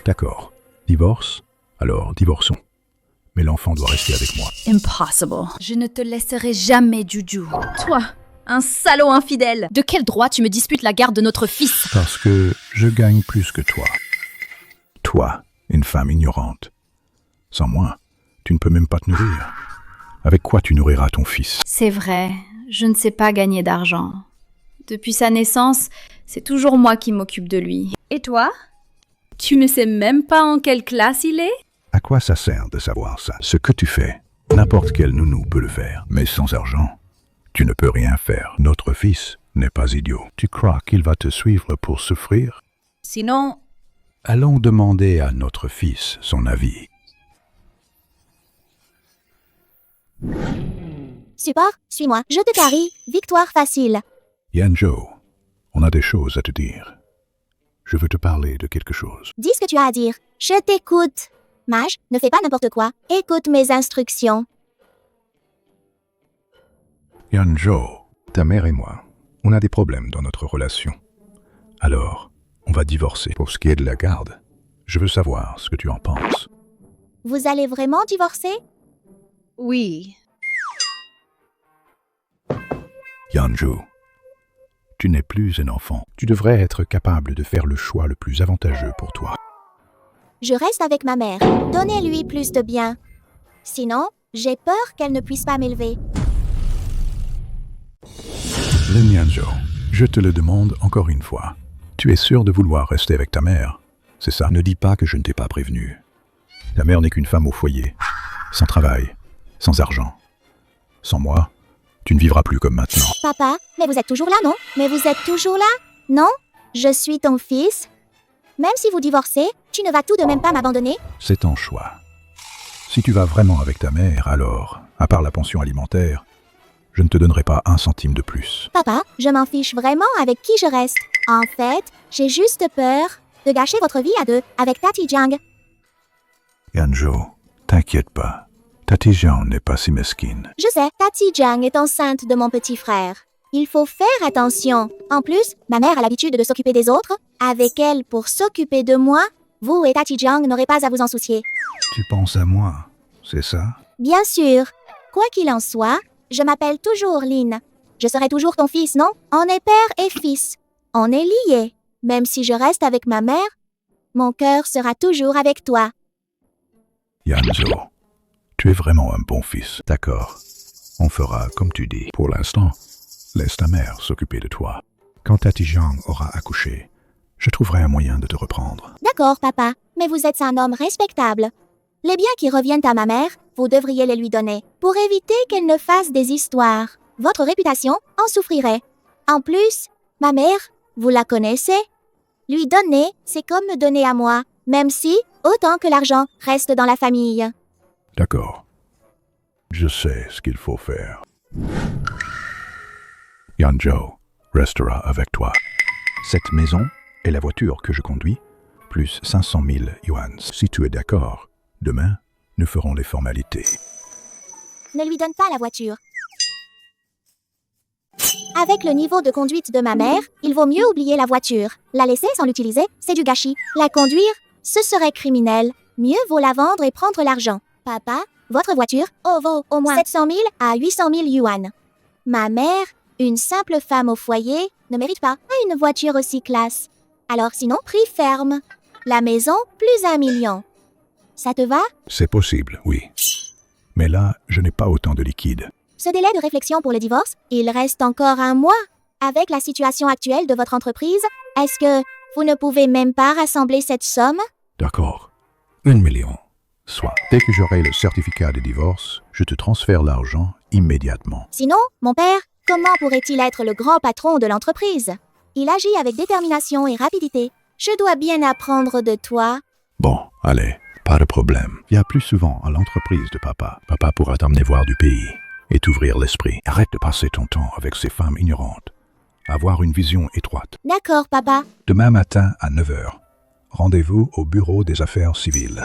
D'accord. Divorce? Alors, divorçons. Mais l'enfant doit rester avec moi. Impossible. Je ne te laisserai jamais, Juju. Toi, un salaud infidèle. De quel droit tu me disputes la garde de notre fils? Parce que je gagne plus que toi. Toi, une femme ignorante. Sans moi, tu ne peux même pas te nourrir. Avec quoi tu nourriras ton fils? C'est vrai, je ne sais pas gagner d'argent. Depuis sa naissance, c'est toujours moi qui m'occupe de lui. Et toi? Tu ne sais même pas en quelle classe il est? À quoi ça sert de savoir ça? Ce que tu fais, n'importe quel nounou peut le faire. Mais sans argent, tu ne peux rien faire. Notre fils n'est pas idiot. Tu crois qu'il va te suivre pour souffrir? Sinon... Allons demander à notre fils son avis. Support, suis-moi. Je te carie. Victoire facile. Yanjo, on a des choses à te dire. Je veux te parler de quelque chose. Dis ce que tu as à dire. Je t'écoute. Mage, ne fais pas n'importe quoi. Écoute mes instructions. Yanjo, ta mère et moi, on a des problèmes dans notre relation. Alors, on va divorcer. Pour ce qui est de la garde, je veux savoir ce que tu en penses. Vous allez vraiment divorcer? Oui. Yanjo, tu n'es plus un enfant. Tu devrais être capable de faire le choix le plus avantageux pour toi. Je reste avec ma mère. Donnez-lui plus de bien. Sinon, j'ai peur qu'elle ne puisse pas m'élever. Yanjo, je te le demande encore une fois. Tu es sûr de vouloir rester avec ta mère? C'est ça? Ne dis pas que je ne t'ai pas prévenu. Ta mère n'est qu'une femme au foyer, sans travail, sans argent. Sans moi, tu ne vivras plus comme maintenant. Papa, mais vous êtes toujours là, non? Mais vous êtes toujours là? Non? Je suis ton fils. Même si vous divorcez, tu ne vas tout de même pas m'abandonner? C'est ton choix. Si tu vas vraiment avec ta mère, alors, à part la pension alimentaire, je ne te donnerai pas un centime de plus. Papa, je m'en fiche vraiment avec qui je reste. En fait, j'ai juste peur de gâcher votre vie à deux avec Tati Jiang. Yanjo, t'inquiète pas. Tati Jiang n'est pas si mesquine. Je sais, Tati Jiang est enceinte de mon petit frère. Il faut faire attention. En plus, ma mère a l'habitude de s'occuper des autres. Avec elle pour s'occuper de moi, vous et Tati Jiang n'aurez pas à vous en soucier. Tu penses à moi, c'est ça? Bien sûr. Quoi qu'il en soit, je m'appelle toujours Lin. Je serai toujours ton fils, non? On est père et fils. On est liés. Même si je reste avec ma mère, mon cœur sera toujours avec toi. Yanzo, tu es vraiment un bon fils. D'accord. On fera comme tu dis. Pour l'instant, laisse ta mère s'occuper de toi. Quand Tati Jiang aura accouché, je trouverai un moyen de te reprendre. D'accord, papa, mais vous êtes un homme respectable. Les biens qui reviennent à ma mère, vous devriez les lui donner, pour éviter qu'elle ne fasse des histoires. Votre réputation en souffrirait. En plus, ma mère, vous la connaissez? Lui donner, c'est comme me donner à moi, même si, autant que l'argent reste dans la famille. D'accord. Je sais ce qu'il faut faire. Yanjo restera avec toi. Cette maison et la voiture que je conduis, plus 500 000 yuan. Si tu es d'accord, demain, nous ferons les formalités. Ne lui donne pas la voiture. Avec le niveau de conduite de ma mère, il vaut mieux oublier la voiture. La laisser sans l'utiliser, c'est du gâchis. La conduire, ce serait criminel. Mieux vaut la vendre et prendre l'argent. Papa, votre voiture vaut au moins 700 000 à 800 000 yuan. Ma mère, une simple femme au foyer, ne mérite pas une voiture aussi classe. Alors sinon, prix ferme. La maison, plus 1 million. Ça te va? C'est possible, oui. Mais là, je n'ai pas autant de liquide. Ce délai de réflexion pour le divorce, il reste encore 1 mois. Avec la situation actuelle de votre entreprise, est-ce que vous ne pouvez même pas rassembler cette somme? D'accord. 1 million. Soit, dès que j'aurai le certificat de divorce, je te transfère l'argent immédiatement. Sinon, mon père, comment pourrait-il être le grand patron de l'entreprise? Il agit avec détermination et rapidité. Je dois bien apprendre de toi. Bon, allez, pas de problème. Viens plus souvent à l'entreprise de papa. Papa pourra t'emmener voir du pays et t'ouvrir l'esprit. Arrête de passer ton temps avec ces femmes ignorantes. Avoir une vision étroite. D'accord, papa. Demain matin à 9 h. Rendez-vous au bureau des affaires civiles.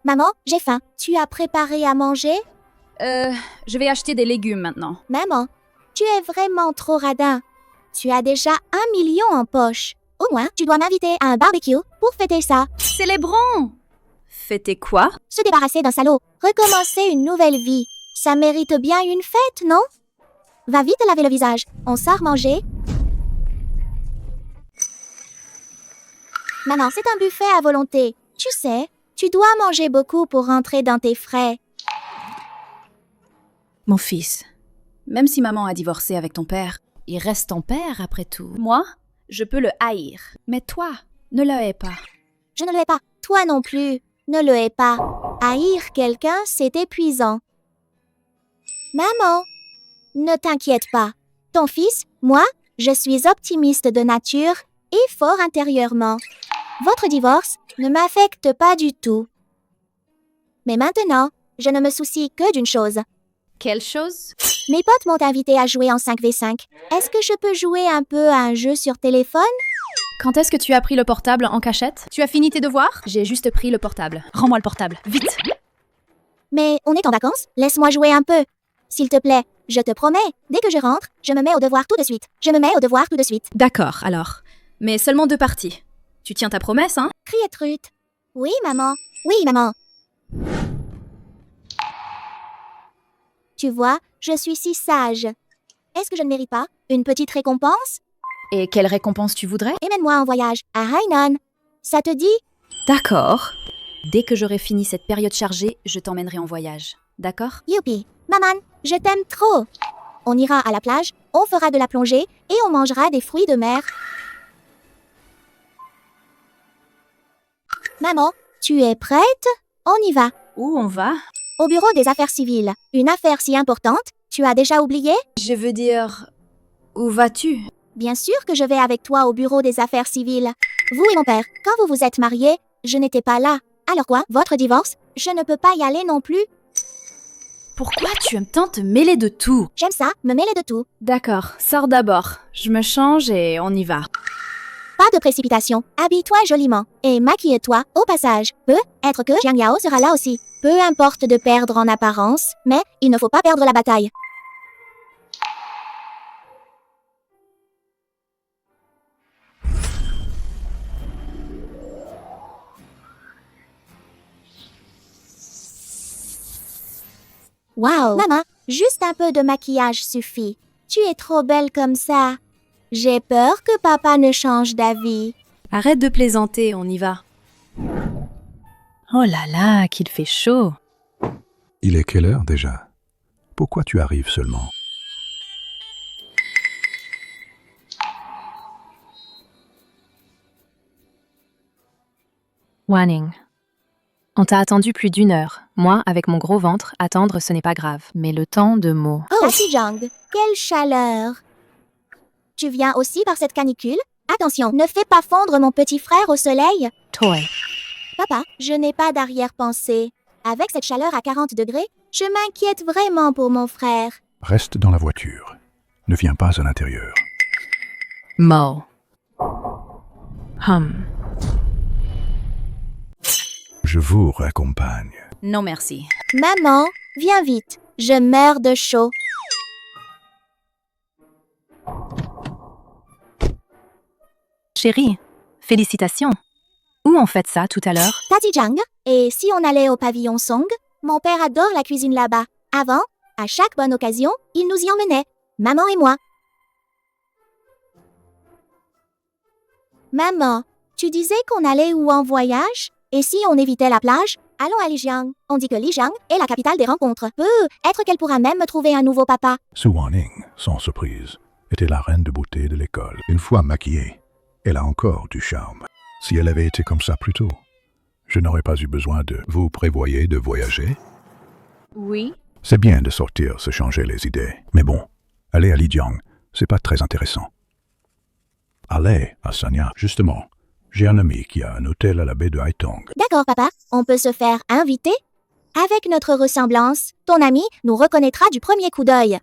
Maman, j'ai faim. Tu as préparé à manger? Je vais acheter des légumes maintenant. Maman, tu es vraiment trop radin. tu as déjà 1 million en poche. Au moins, tu dois m'inviter à un barbecue pour fêter ça. Célébrons! Fêter quoi? Se débarrasser d'un salaud. Recommencer une nouvelle vie. Ça mérite bien une fête, non? Va vite laver le visage. On sort manger. Maman, c'est un buffet à volonté. Tu sais, tu dois manger beaucoup pour rentrer dans tes frais. Mon fils, même si maman a divorcé avec ton père, il reste ton père après tout. Moi, je peux le haïr, mais toi, ne le hais pas. Je ne le hais pas. Toi non plus. Ne le hais pas. Haïr quelqu'un, c'est épuisant. Maman, ne t'inquiète pas. Ton fils, moi, je suis optimiste de nature et fort intérieurement. Votre divorce ne m'affecte pas du tout. Mais maintenant, je ne me soucie que d'une chose. Quelle chose? Mes potes m'ont invité à jouer en 5v5. Est-ce que je peux jouer un peu à un jeu sur téléphone? Quand est-ce que tu as pris le portable en cachette? Tu as fini tes devoirs? J'ai juste pris le portable. Rends-moi le portable, vite! Mais on est en vacances, laisse-moi jouer un peu. S'il te plaît, je te promets, dès que je rentre, je me mets au devoir tout de suite. Je me mets au devoir tout de suite. D'accord, alors. Mais seulement 2 parties. Tu tiens ta promesse, hein? Criette-rute. Oui, maman. Oui, maman. Tu vois, je suis si sage. Est-ce que je ne mérite pas une petite récompense? Et quelle récompense tu voudrais? Emmène-moi en voyage à Hainan. Ça te dit? D'accord. Dès que j'aurai fini cette période chargée, je t'emmènerai en voyage. D'accord? Youpi. Maman, je t'aime trop. On ira à la plage, on fera de la plongée et on mangera des fruits de mer. Maman, tu es prête? On y va. Où on va? Au bureau des affaires civiles. Une affaire si importante, tu as déjà oublié? Je veux dire... Où vas-tu? Bien sûr que je vais avec toi au bureau des affaires civiles. Vous et mon père, quand vous vous êtes mariés, je n'étais pas là. Alors quoi, votre divorce? Je ne peux pas y aller non plus. Pourquoi tu aimes tant te mêler de tout? J'aime ça, me mêler de tout. D'accord, sors d'abord. Je me change et on y va. Pas de précipitation. Habille-toi joliment. Et maquille-toi au passage. Peut-être que Jiang Yao sera là aussi. Peu importe de perdre en apparence, mais il ne faut pas perdre la bataille. Waouh, maman, juste un peu de maquillage suffit. Tu es trop belle comme ça. J'ai peur que papa ne change d'avis. Arrête de plaisanter, on y va. Oh là là, qu'il fait chaud. Il est quelle heure déjà? Pourquoi tu arrives seulement? Wanning. On t'a attendu plus d'1 heure. Moi, avec mon gros ventre, attendre ce n'est pas grave. Mais le temps de mots. Oh, Zhang, quelle chaleur! Tu viens aussi par cette canicule? Attention, ne fais pas fondre mon petit frère au soleil. Toy. Papa, je n'ai pas d'arrière-pensée. Avec cette chaleur à 40 degrés, je m'inquiète vraiment pour mon frère. Reste dans la voiture. Ne viens pas à l'intérieur. Mo. Je vous raccompagne. Non merci. Maman, viens vite. Je meurs de chaud. Chérie, félicitations. Où on fait ça tout à l'heure? Tati Jiang, et si on allait au pavillon Song? Mon père adore la cuisine là-bas. Avant, à chaque bonne occasion, il nous y emmenait. Maman et moi. Maman, tu disais qu'on allait où en voyage? Et si on évitait la plage? Allons à Lijiang. On dit que Lijiang est la capitale des rencontres. Peut-être qu'elle pourra même me trouver un nouveau papa. Su Wanning, sans surprise, était la reine de beauté de l'école. Une fois maquillée, elle a encore du charme. Si elle avait été comme ça plus tôt, je n'aurais pas eu besoin de... Vous prévoyez de voyager? Oui. C'est bien de sortir, se changer les idées. Mais bon, aller à Lijiang, c'est pas très intéressant. Allez à Sanya, justement. J'ai un ami qui a un hôtel à la baie de Haitong. D'accord, papa. On peut se faire inviter? Avec notre ressemblance, ton ami nous reconnaîtra du premier coup d'œil.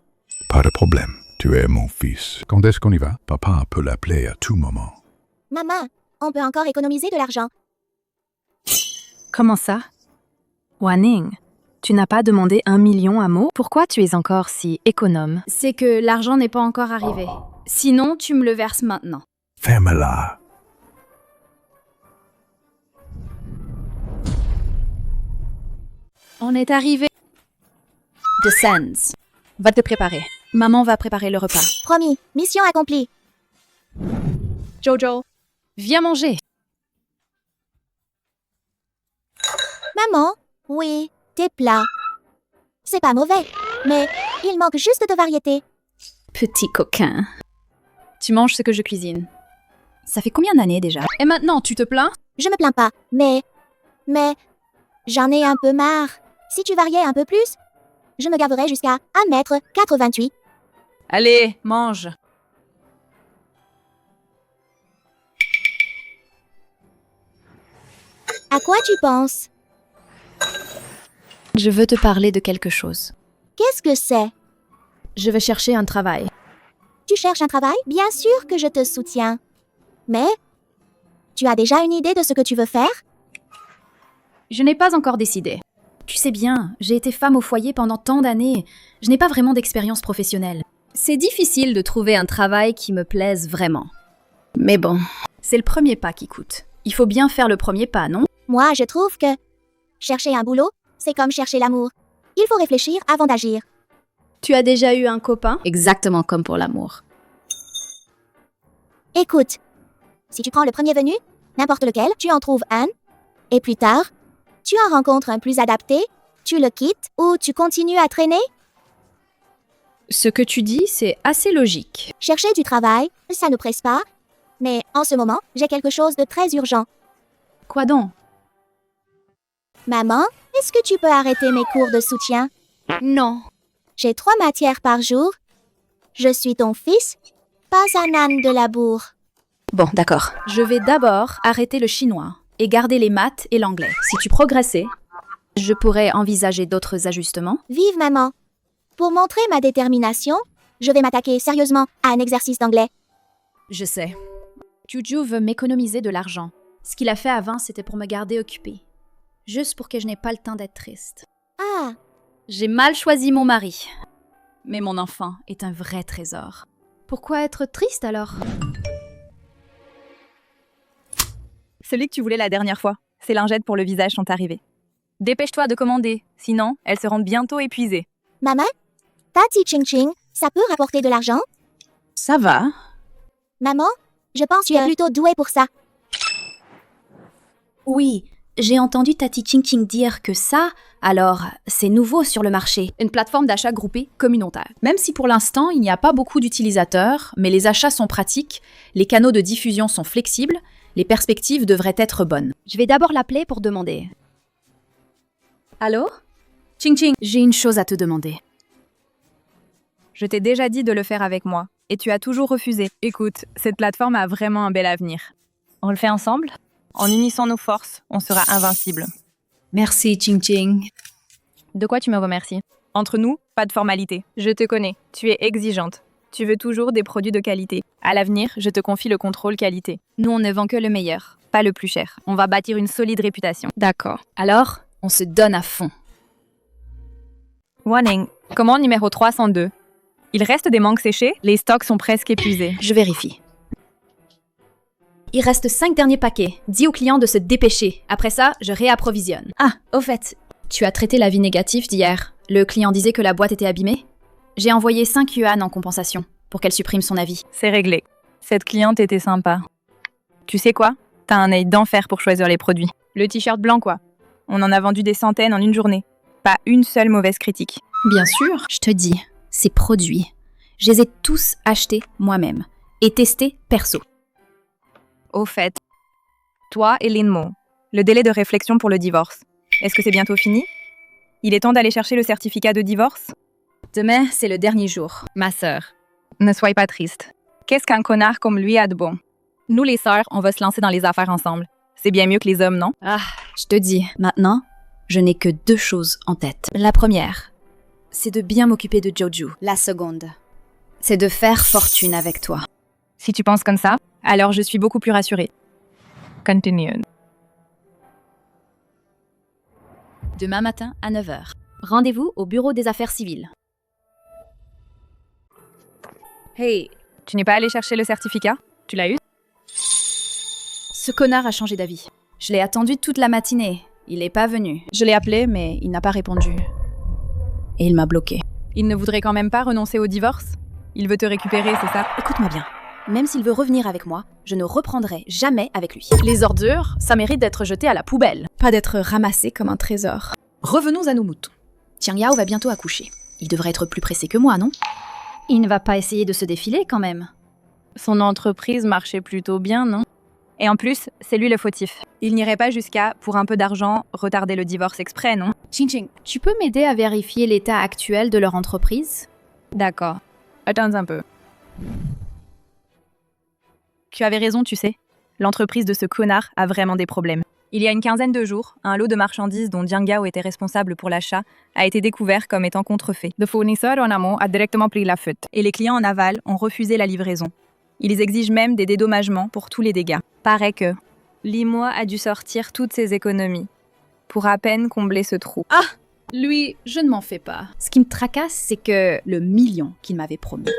Pas de problème. Tu es mon fils. Quand est-ce qu'on y va? Papa peut l'appeler à tout moment. Maman, on peut encore économiser de l'argent. Comment ça? Wanning, Tu n'as pas demandé 1 million à Mo? Pourquoi tu es encore si économe? C'est que l'argent n'est pas encore arrivé. Sinon, tu me le verses maintenant. Ferme-la. On est arrivé. The Sands. Va te préparer. Maman va préparer le repas. Promis, mission accomplie. Jojo, viens manger. Maman, oui, tes plats. C'est pas mauvais, mais il manque juste de variété. Petit coquin. Tu manges ce que je cuisine. Ça fait combien d'années déjà? Et maintenant, tu te plains? Je me plains pas, mais j'en ai un peu marre. Si tu variais un peu plus, je me gaverais jusqu'à 1,88 m. Allez, mange. À quoi tu penses? Je veux te parler de quelque chose. Qu'est-ce que c'est? Je veux chercher un travail. Tu cherches un travail? Bien sûr que je te soutiens. Mais tu as déjà une idée de ce que tu veux faire? Je n'ai pas encore décidé. Tu sais bien, j'ai été femme au foyer pendant tant d'années. Je n'ai pas vraiment d'expérience professionnelle. C'est difficile de trouver un travail qui me plaise vraiment. Mais bon, c'est le premier pas qui coûte. Il faut bien faire le premier pas, non? Moi, je trouve que chercher un boulot, c'est comme chercher l'amour. Il faut réfléchir avant d'agir. Tu as déjà eu un copain? Exactement comme pour l'amour. Écoute, si tu prends le premier venu, n'importe lequel, tu en trouves un, et plus tard, tu en rencontres un plus adapté, tu le quittes ou tu continues à traîner. Ce que tu dis, c'est assez logique. Chercher du travail, ça ne presse pas, mais en ce moment, j'ai quelque chose de très urgent. Quoi donc? Maman, est-ce que tu peux arrêter mes cours de soutien? Non. J'ai 3 matières par jour. Je suis ton fils, pas un âne de labour. Bon, d'accord. Je vais d'abord arrêter le chinois et garder les maths et l'anglais. Si tu progressais, je pourrais envisager d'autres ajustements. Vive maman! Pour montrer ma détermination, je vais m'attaquer sérieusement à un exercice d'anglais. Je sais. Juju veut m'économiser de l'argent. Ce qu'il a fait avant, c'était pour me garder occupée. Juste pour que je n'ai pas le temps d'être triste. Ah, J'ai mal choisi mon mari. Mais mon enfant est un vrai trésor. Pourquoi être triste alors? Celui que tu voulais la dernière fois. Ces lingettes pour le visage sont arrivées. Dépêche-toi de commander, sinon elles seront bientôt épuisées. maman? Tati Ching Ching, ça peut rapporter de l'argent? Ça va. Maman, je pense que tu es plutôt douée pour ça. Oui, j'ai entendu Tati Ching Ching dire que ça, alors, c'est nouveau sur le marché. Une plateforme d'achat groupée communautaire. Même si pour l'instant, il n'y a pas beaucoup d'utilisateurs, mais les achats sont pratiques, les canaux de diffusion sont flexibles, les perspectives devraient être bonnes. Je vais d'abord l'appeler pour demander. Allô? Ching Ching, j'ai une chose à te demander. Je t'ai déjà dit de le faire avec moi, et tu as toujours refusé. Écoute, cette plateforme a vraiment un bel avenir. On le fait ensemble? En unissant nos forces, on sera invincible. Merci, Ching Ching. De quoi tu me remercies? Entre nous, pas de formalité. Je te connais, tu es exigeante. Tu veux toujours des produits de qualité. À l'avenir, je te confie le contrôle qualité. Nous, on ne vend que le meilleur. Pas le plus cher. On va bâtir une solide réputation. D'accord. Alors, on se donne à fond. Warning, commande numéro 302. Il reste des mangues séchées, les stocks sont presque épuisés. Je vérifie. Il reste 5 derniers paquets. Dis au client de se dépêcher. Après ça, je réapprovisionne. Ah, au fait, tu as traité l'avis négatif d'hier. Le client disait que la boîte était abîmée. J'ai envoyé 5 yuan en compensation pour qu'elle supprime son avis. C'est réglé. Cette cliente était sympa. Tu sais quoi? T'as un œil d'enfer pour choisir les produits. Le t-shirt blanc, quoi. On en a vendu des centaines en une journée. Pas une seule mauvaise critique. Bien sûr, je te dis, ces produits, je les ai tous achetés moi-même et testés perso. Au fait, toi et Linmo, le délai de réflexion pour le divorce, est-ce que c'est bientôt fini? Il est temps d'aller chercher le certificat de divorce? Demain, c'est le dernier jour. Ma sœur, ne sois pas triste. Qu'est-ce qu'un connard comme lui a de bon? Nous les sœurs, on va se lancer dans les affaires ensemble. C'est bien mieux que les hommes, non? Ah, je te dis, maintenant, je n'ai que 2 choses en tête. La première, c'est de bien m'occuper de Joju. La seconde, c'est de faire fortune avec toi. Si tu penses comme ça, alors je suis beaucoup plus rassurée. Continue. Demain matin à 9h. Rendez-vous au bureau des affaires civiles. Hey, tu n'es pas allé chercher le certificat? Tu l'as eu? Ce connard a changé d'avis. Je l'ai attendu toute la matinée. Il n'est pas venu. Je l'ai appelé, mais il n'a pas répondu. Et il m'a bloqué. Il ne voudrait quand même pas renoncer au divorce? Il veut te récupérer, c'est ça? Écoute-moi bien. Même s'il veut revenir avec moi, je ne reprendrai jamais avec lui. Les ordures, ça mérite d'être jeté à la poubelle, pas d'être ramassé comme un trésor. Revenons à nos moutons. Tiang Yao va bientôt accoucher. Il devrait être plus pressé que moi, non? Il ne va pas essayer de se défiler quand même. Son entreprise marchait plutôt bien, non? Et en plus, c'est lui le fautif. Il n'irait pas jusqu'à, pour un peu d'argent, retarder le divorce exprès, non? Ching, tu peux m'aider à vérifier l'état actuel de leur entreprise? D'accord. Attends un peu. Tu avais raison, tu sais. L'entreprise de ce connard a vraiment des problèmes. Il y a une quinzaine de jours, un lot de marchandises dont Jiang Gao était responsable pour l'achat a été découvert comme étant contrefait. Le fournisseur en amont a directement pris la faute. Et les clients en aval ont refusé la livraison. Ils exigent même des dédommagements pour tous les dégâts. Paraît que Limois a dû sortir toutes ses économies pour à peine combler ce trou. Ah! Lui, je ne m'en fais pas. Ce qui me tracasse, c'est que le million qu'il m'avait promis.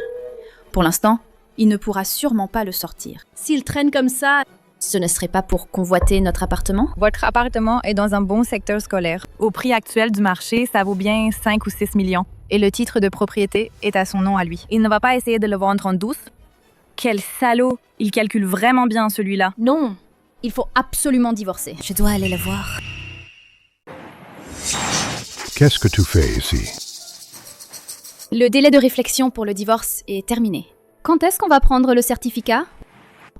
Pour l'instant, il ne pourra sûrement pas le sortir. S'il traîne comme ça, ce ne serait pas pour convoiter notre appartement? Votre appartement est dans un bon secteur scolaire. Au prix actuel du marché, ça vaut bien 5 ou 6 millions. Et le titre de propriété est à son nom à lui. Il ne va pas essayer de le vendre en douce. Quel salaud! Il calcule vraiment bien celui-là. Non, il faut absolument divorcer. Je dois aller le voir. Qu'est-ce que tu fais ici? Le délai de réflexion pour le divorce est terminé. Quand est-ce qu'on va prendre le certificat?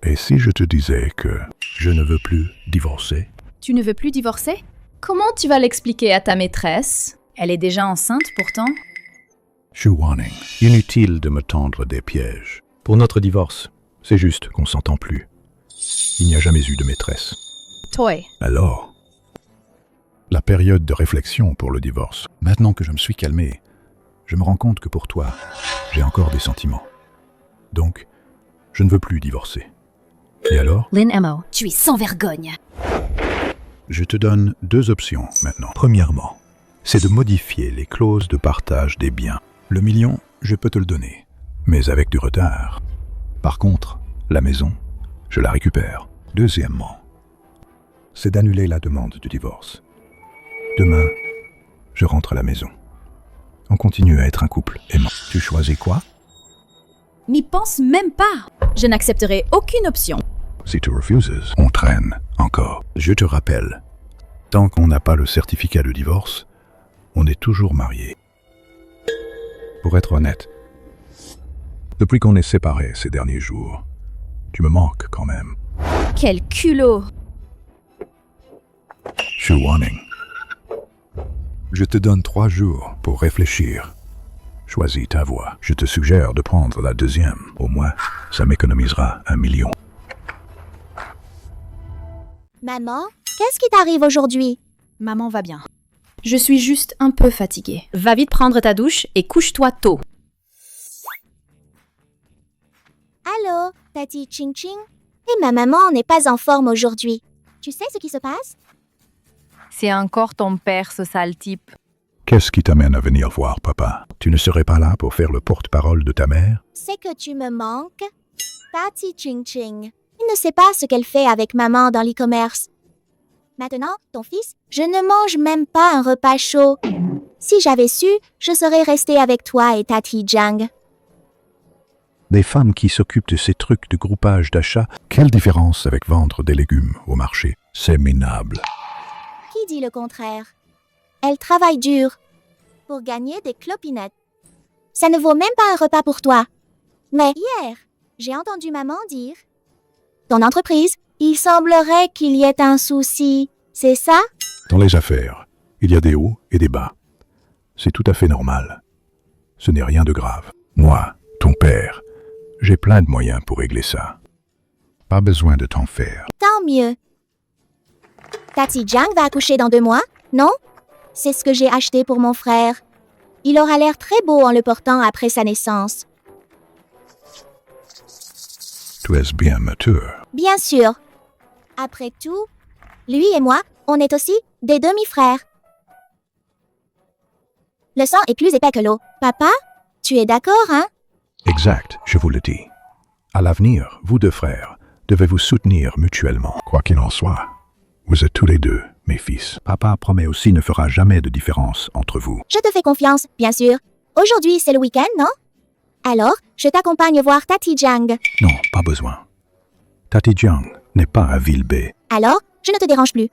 Et si je te disais que je ne veux plus divorcer? Tu ne veux plus divorcer? Comment tu vas l'expliquer à ta maîtresse? Elle est déjà enceinte pourtant. Shu Wanning, inutile de me tendre des pièges. Pour notre divorce, c'est juste qu'on s'entend plus. Il n'y a jamais eu de maîtresse. Toi. Alors, la période de réflexion pour le divorce. Maintenant que je me suis calmé, je me rends compte que pour toi, j'ai encore des sentiments. Donc, je ne veux plus divorcer. Et alors? Lin Mo. Tu es sans vergogne. Je te donne 2 options maintenant. Premièrement, c'est de modifier les clauses de partage des biens. Le million, je peux te le donner, mais avec du retard. Par contre, la maison, je la récupère. Deuxièmement, c'est d'annuler la demande de divorce. Demain, je rentre à la maison. On continue à être un couple aimant. Tu choisis quoi? N'y pense même pas. Je n'accepterai aucune option. Si tu refuses, on traîne encore. Je te rappelle, tant qu'on n'a pas le certificat de divorce, on est toujours mariés. Pour être honnête, depuis qu'on est séparés ces derniers jours, tu me manques quand même. Quel culot. Shu Wanning, je te donne 3 jours pour réfléchir. Choisis ta voie. Je te suggère de prendre la deuxième. Au moins, ça m'économisera 1 million. Maman, qu'est-ce qui t'arrive aujourd'hui? Maman va bien. Je suis juste un peu fatiguée. Va vite prendre ta douche et couche-toi tôt. Allô, Tati Ching Ching? Et ma maman n'est pas en forme aujourd'hui. Tu sais ce qui se passe? C'est encore ton père, ce sale type. Qu'est-ce qui t'amène à venir voir papa? Tu ne serais pas là pour faire le porte-parole de ta mère? C'est que tu me manques. Tati Ching Ching. Il ne sait pas ce qu'elle fait avec maman dans l'e-commerce. Maintenant, ton fils, je ne mange même pas un repas chaud. Si j'avais su, je serais restée avec toi et Tati Jiang. Des femmes qui s'occupent de ces trucs de groupage d'achat, quelle différence avec vendre des légumes au marché? C'est minable. Qui dit le contraire? Elle travaille dur pour gagner des clopinettes. Ça ne vaut même pas un repas pour toi. Mais hier, j'ai entendu maman dire: ton entreprise, il semblerait qu'il y ait un souci, c'est ça? Dans les affaires, il y a des hauts et des bas. C'est tout à fait normal. Ce n'est rien de grave. Moi, ton père, j'ai plein de moyens pour régler ça. Pas besoin de t'en faire. Tant mieux. Tati Jiang va accoucher dans 2 mois, non? C'est ce que j'ai acheté pour mon frère. Il aura l'air très beau en le portant après sa naissance. Tu es bien mature. Bien sûr. Après tout, lui et moi, on est aussi des demi-frères. Le sang est plus épais que l'eau. Papa, tu es d'accord, hein? Exact, je vous le dis. À l'avenir, vous deux frères devez vous soutenir mutuellement. Quoi qu'il en soit, vous êtes tous les deux mes fils. Papa promet aussi ne fera jamais de différence entre vous. Je te fais confiance, bien sûr. Aujourd'hui, c'est le week-end, non? Alors, je t'accompagne voir Tati Jiang. Non, pas besoin. Tati Jiang n'est pas à Ville-Bay. Alors, je ne te dérange plus.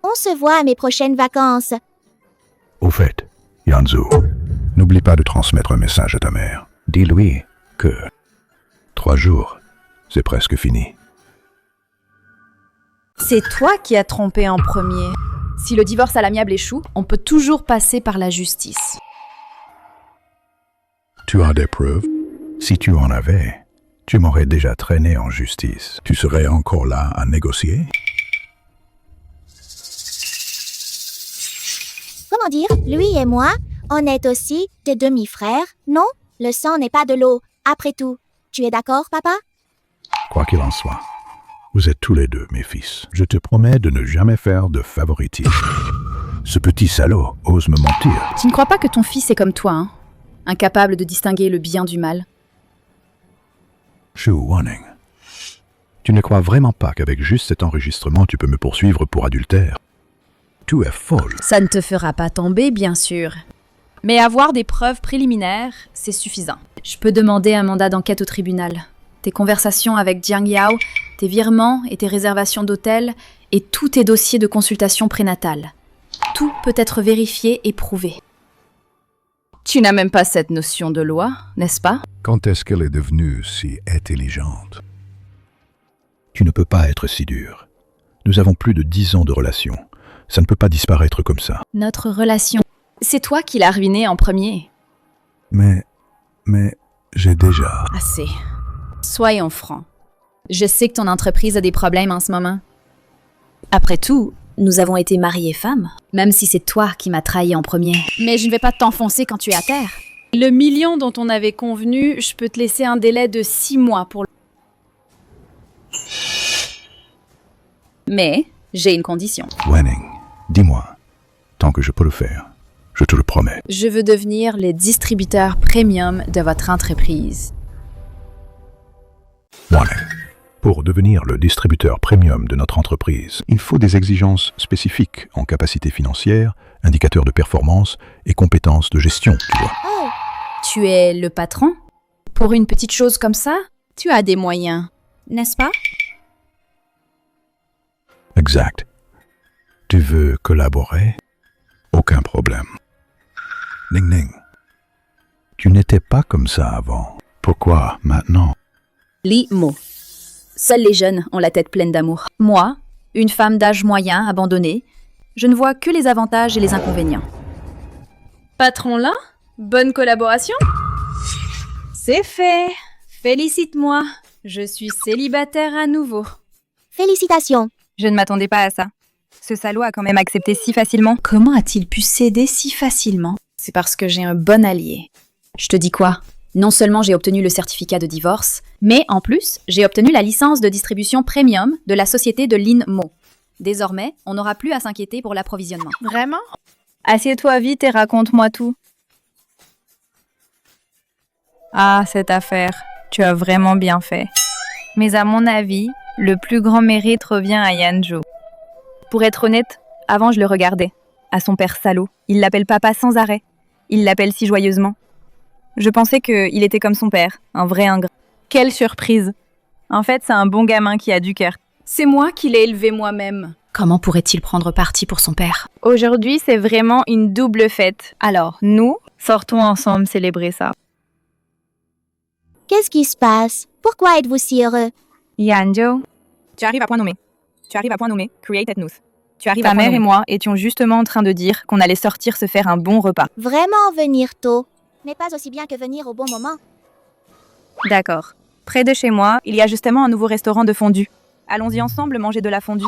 On se voit à mes prochaines vacances. Au fait, Yanzu, n'oublie pas de transmettre un message à ta mère. Dis-lui que 3 jours, c'est presque fini. C'est toi qui as trompé en premier. Si le divorce à l'amiable échoue, on peut toujours passer par la justice. Tu as des preuves? Si tu en avais, tu m'aurais déjà traîné en justice. Tu serais encore là à négocier? Comment dire? Lui et moi, on est aussi des demi-frères, non? Le sang n'est pas de l'eau, après tout. Tu es d'accord, papa? Quoi qu'il en soit, vous êtes tous les deux mes fils. Je te promets de ne jamais faire de favoritisme. Ce petit salaud ose me mentir. Tu ne crois pas que ton fils est comme toi, hein? Incapable de distinguer le bien du mal. Shu Wanning, tu ne crois vraiment pas qu'avec juste cet enregistrement, tu peux me poursuivre pour adultère? Tu es folle. Ça ne te fera pas tomber, bien sûr. Mais avoir des preuves préliminaires, c'est suffisant. Je peux demander un mandat d'enquête au tribunal. Tes conversations avec Jiang Yao, tes virements et tes réservations d'hôtel, et tous tes dossiers de consultation prénatale. Tout peut être vérifié et prouvé. Tu n'as même pas cette notion de loi, n'est-ce pas? Quand est-ce qu'elle est devenue si intelligente? Tu ne peux pas être si dur. Nous avons plus de 10 ans de relation. Ça ne peut pas disparaître comme ça. Notre relation, c'est toi qui l'as ruinée en premier. Mais j'ai déjà... Assez. Soyons francs. Je sais que ton entreprise a des problèmes en ce moment. Après tout, nous avons été mariés femmes, même si c'est toi qui m'as trahi en premier. Mais je ne vais pas t'enfoncer quand tu es à terre. Le million dont on avait convenu, je peux te laisser un délai de 6 mois pour... Mais j'ai une condition. Wanning, dis-moi, tant que je peux le faire, je te le promets. Je veux devenir les distributeurs premium de votre entreprise. Wanning, pour devenir le distributeur premium de notre entreprise, il faut des exigences spécifiques en capacité financière, indicateurs de performance et compétences de gestion, tu vois. Oh, Tu es le patron? Pour une petite chose comme ça, tu as des moyens, n'est-ce pas? Exact. Tu veux collaborer? Aucun problème. Ning Ning, tu n'étais pas comme ça avant. Pourquoi maintenant? Li Mo. Seuls les jeunes ont la tête pleine d'amour. Moi, une femme d'âge moyen, abandonnée, je ne vois que les avantages et les inconvénients. Patron là? Bonne collaboration? C'est fait. Félicite-moi. Je suis célibataire à nouveau. félicitations. Je ne m'attendais pas à ça. Ce salaud a quand même accepté si facilement. Comment a-t-il pu céder si facilement? C'est parce que j'ai un bon allié. Je te dis quoi? Non seulement j'ai obtenu le certificat de divorce, mais en plus, j'ai obtenu la licence de distribution premium de la société de Lin Mo. Désormais, on n'aura plus à s'inquiéter pour l'approvisionnement. Vraiment? Assieds-toi vite et raconte-moi tout. Ah, cette affaire. Tu as vraiment bien fait. Mais à mon avis, le plus grand mérite revient à Yanzhou. Pour être honnête, avant je le regardais. À son père salaud. Il l'appelle papa sans arrêt. Il l'appelle si joyeusement. Je pensais qu'il était comme son père, un vrai ingrat. Quelle surprise! En fait, c'est un bon gamin qui a du cœur. C'est moi qui l'ai élevé moi-même. Comment pourrait-il prendre parti pour son père? Aujourd'hui, c'est vraiment une double fête. Alors, nous, sortons ensemble célébrer ça. Qu'est-ce qui se passe? Pourquoi êtes-vous si heureux? Yanzhou, tu arrives à point nommé. Created News. Ta mère et moi étions justement en train de dire qu'on allait sortir se faire un bon repas. Vraiment venir tôt n'est pas aussi bien que venir au bon moment. D'accord. Près de chez moi, il y a justement un nouveau restaurant de fondue. Allons-y ensemble manger de la fondue.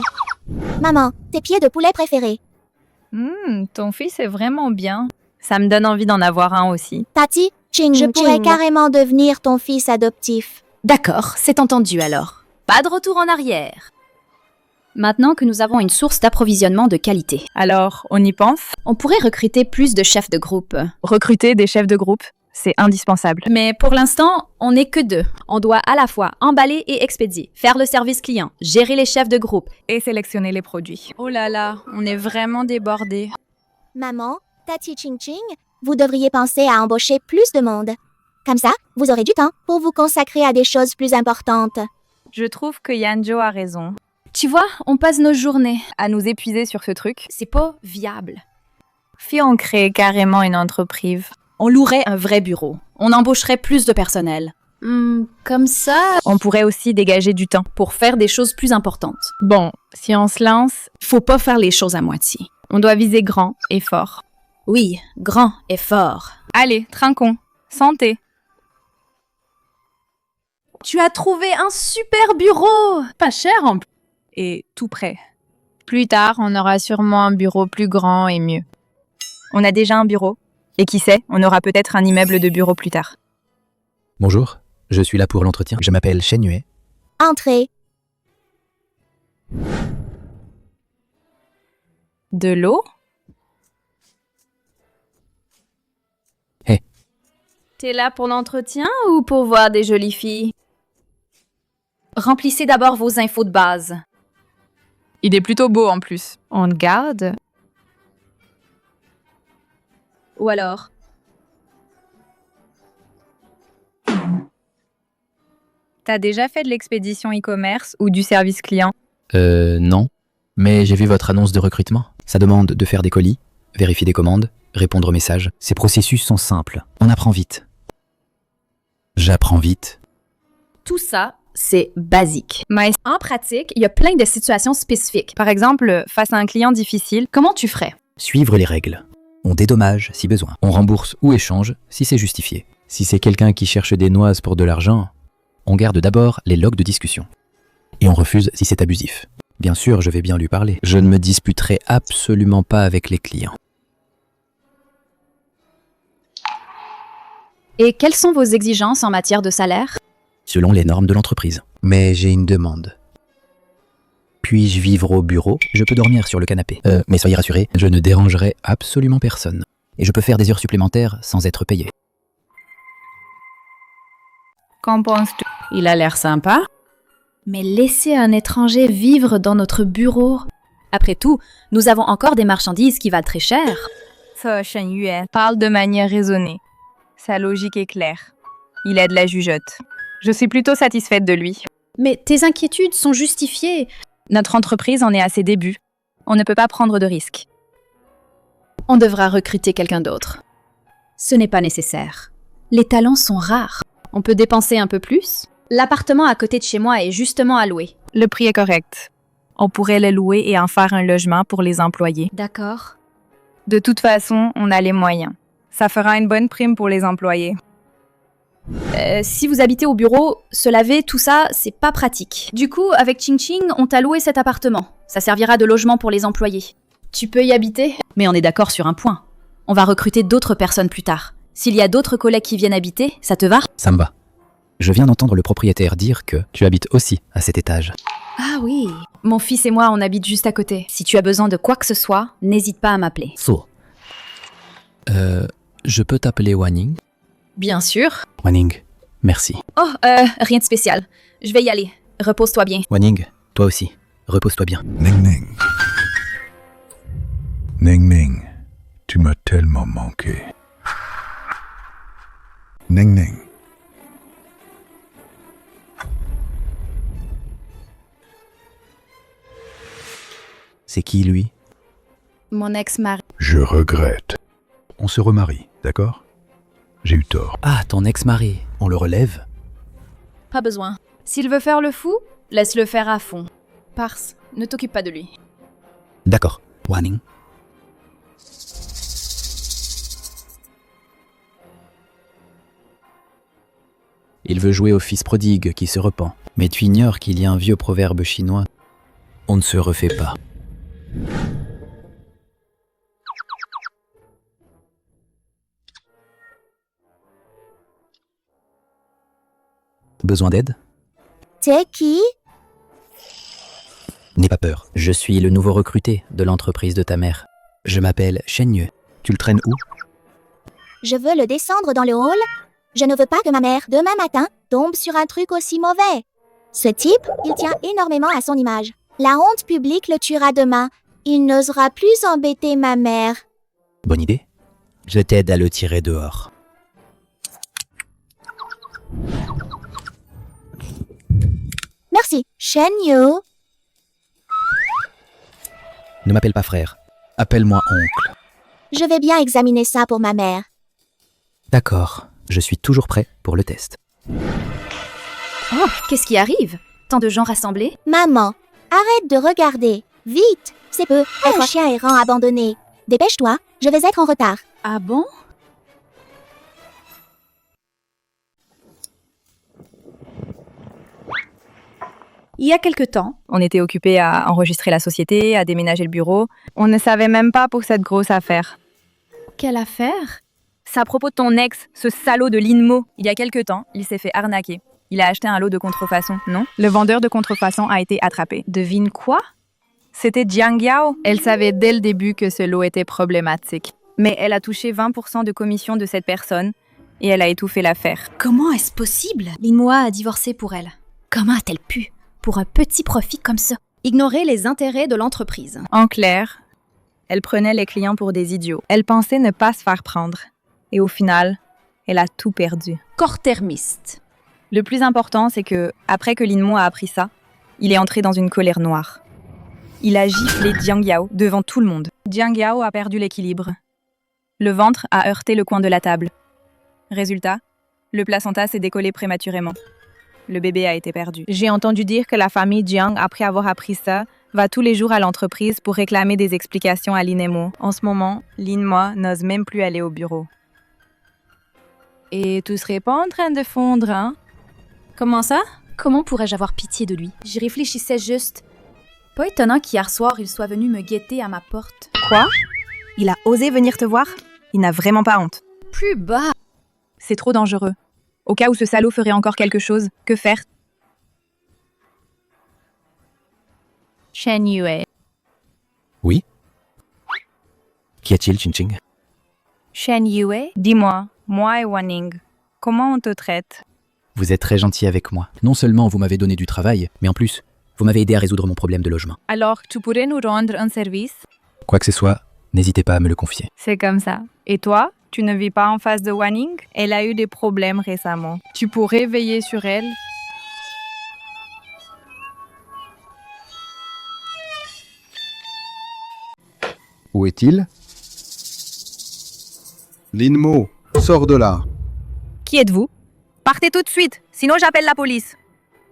Maman, tes pieds de poulet préférés. Ton fils est vraiment bien. Ça me donne envie d'en avoir un aussi. Tati, je pourrais carrément devenir ton fils adoptif. D'accord, c'est entendu alors. Pas de retour en arrière. Maintenant que nous avons une source d'approvisionnement de qualité, Alors, on y pense. on pourrait recruter plus de chefs de groupe. Recruter des chefs de groupe, c'est indispensable. Mais pour l'instant, on n'est que 2. On doit à la fois emballer et expédier, faire le service client, gérer les chefs de groupe. Et sélectionner les produits. Oh là là, on est vraiment débordés. Maman, Tati Ching Ching, vous devriez penser à embaucher plus de monde. Comme ça, vous aurez du temps pour vous consacrer à des choses plus importantes. Je trouve que Yanjo a raison. Tu vois, on passe nos journées. À nous épuiser sur ce truc. C'est pas viable. Si on crée carrément une entreprise. On louerait un vrai bureau. On embaucherait plus de personnel. Comme ça, On pourrait aussi dégager du temps. pour faire des choses plus importantes. Bon, si on se lance, Faut pas faire les choses à moitié. on doit viser grand et fort. Oui, grand et fort. Allez, trinquons. Santé. Tu as trouvé un super bureau! Pas cher en plus. Et tout prêt. Plus tard, on aura sûrement un bureau plus grand et mieux. On a déjà un bureau. Et qui sait, on aura peut-être un immeuble de bureau plus tard. Bonjour, je suis là pour l'entretien. Je m'appelle Shen Yue. Entrez. De l'eau? T'es là pour l'entretien ou pour voir des jolies filles? Remplissez d'abord vos infos de base. Il est plutôt beau en plus. On le garde? Ou alors? T'as déjà fait de l'expédition e-commerce ou du service client? Non. Mais j'ai vu votre annonce de recrutement. Ça demande de faire des colis, vérifier des commandes, répondre aux messages. Ces processus sont simples. On apprend vite. J'apprends vite. Tout ça, c'est basique. Mais, En pratique, il y a plein de situations spécifiques. par exemple, face à un client difficile, Comment tu ferais? Suivre les règles. On dédommage si besoin. On rembourse ou échange si c'est justifié. Si c'est quelqu'un qui cherche des noises pour de l'argent, on garde d'abord les logs de discussion. Et on refuse si c'est abusif. Bien sûr, je vais bien lui parler. Je ne me disputerai absolument pas avec les clients. Et quelles sont vos exigences en matière de salaire? Selon les normes de l'entreprise. Mais j'ai une demande. Puis-je vivre au bureau? Je peux dormir sur le canapé. Mais soyez rassurés, je ne dérangerai absolument personne. Et je peux faire des heures supplémentaires sans être payé. qu'en penses-tu? Il a l'air sympa. Mais laisser un étranger vivre dans notre bureau... Après tout, nous avons encore des marchandises qui valent très cher. Ça, Shen Yue parle de manière raisonnée. Sa logique est claire. Il aide la jugeote. Je suis plutôt satisfaite de lui. Mais tes inquiétudes sont justifiées. Notre entreprise en est à ses débuts. On ne peut pas prendre de risques. On devra recruter quelqu'un d'autre. Ce n'est pas nécessaire. Les talents sont rares. On peut dépenser un peu plus. L'appartement à côté de chez moi est justement à louer. Le prix est correct. On pourrait le louer et en faire un logement pour les employés. D'accord. De toute façon, on a les moyens. Ça fera une bonne prime pour les employés. Si vous habitez au bureau, se laver, tout ça, c'est pas pratique. Du coup, avec Ching Ching, on t'a loué cet appartement. Ça servira de logement pour les employés. Tu peux y habiter, mais on est d'accord sur un point. On va recruter d'autres personnes plus tard. S'il y a d'autres collègues qui viennent habiter, ça te va? Ça me va. Je viens d'entendre le propriétaire dire que tu habites aussi à cet étage. Ah oui. Mon fils et moi, on habite juste à côté. Si tu as besoin de quoi que ce soit, n'hésite pas à m'appeler. So. Je peux t'appeler Wanning? Bien sûr. Wanning, merci. Oh, rien de spécial. Je vais y aller. Repose-toi bien. Wanning, toi aussi. Repose-toi bien. Ning Ning. Ning Ning, tu m'as tellement manqué. Ning Ning. C'est qui, lui? Mon ex-mari. Je regrette. On se remarie, d'accord? J'ai eu tort. Ah, ton ex-mari. On le relève? Pas besoin. S'il veut faire le fou, laisse-le faire à fond. Pars, ne t'occupe pas de lui. D'accord. Wanning. Il veut jouer au fils prodigue qui se repent. Mais tu ignores qu'il y a un vieux proverbe chinois. On ne se refait pas. Besoin d'aide? T'es qui? N'aie pas peur. Je suis le nouveau recruté de l'entreprise de ta mère. Je m'appelle Shen Yue. Tu le traînes où? Je veux le descendre dans le hall. Je ne veux pas que ma mère, demain matin, tombe sur un truc aussi mauvais. Ce type, il tient énormément à son image. La honte publique le tuera demain. Il n'osera plus embêter ma mère. Bonne idée. Je t'aide à le tirer dehors. Merci, Shen Yu. Ne m'appelle pas frère. Appelle-moi oncle. Je vais bien examiner ça pour ma mère. D'accord. Je suis toujours prêt pour le test. Oh, qu'est-ce qui arrive? Tant de gens rassemblés? Maman, arrête de regarder. Vite, c'est peu. Être un chien errant abandonné. Dépêche-toi, je vais être en retard. Ah bon? Il y a quelque temps, On était occupés à enregistrer la société, à déménager le bureau. On ne savait même pas pour cette grosse affaire. quelle affaire? C'est à propos de ton ex, ce salaud de Linmo. Il y a quelque temps, il s'est fait arnaquer. Il a acheté un lot de contrefaçon, non? Le vendeur de contrefaçon a été attrapé. Devine quoi? C'était Jiang Yao. Elle savait dès le début que ce lot était problématique. Mais elle a touché 20% de commission de cette personne et elle a étouffé l'affaire. Comment est-ce possible? Linmoa a divorcé pour elle. Comment a-t-elle pu? Pour un petit profit comme ça. Ignorer les intérêts de l'entreprise. En clair, elle prenait les clients pour des idiots. Elle pensait ne pas se faire prendre. Et au final, elle a tout perdu. Court-termiste. Le plus important, c'est que, après que Linmo a appris ça, il est entré dans une colère noire. Il a giflé Jiang Yao devant tout le monde. Jiang Yao a perdu l'équilibre. Le ventre a heurté le coin de la table. Résultat, le placenta s'est décollé prématurément. Le bébé a été perdu. J'ai entendu dire que la famille Jiang, après avoir appris ça, va tous les jours à l'entreprise pour réclamer des explications à Linmo. En ce moment, Linmo n'ose même plus aller au bureau. Et tu serais pas en train de fondre, hein? Comment ça? Comment pourrais-je avoir pitié de lui? J'y réfléchissais juste. Pas étonnant qu'hier soir, il soit venu me guetter à ma porte. Quoi? Il a osé venir te voir? Il n'a vraiment pas honte. Plus bas! C'est trop dangereux. Au cas où ce salaud ferait encore quelque chose, que faire? Shen Yue. Oui? Qu'y a-t-il, Ching Ching? Shen Yue, dis-moi, moi et Wanning, comment on te traite? Vous êtes très gentil avec moi. Non seulement vous m'avez donné du travail, mais en plus, vous m'avez aidé à résoudre mon problème de logement. Alors, tu pourrais nous rendre un service? Quoi que ce soit, n'hésitez pas à me le confier. C'est comme ça. Et toi, tu ne vis pas en face de Wanning? Elle a eu des problèmes récemment. Tu pourrais veiller sur elle? Où est-il? Linmo, sors de là. Qui êtes-vous? Partez tout de suite, sinon j'appelle la police.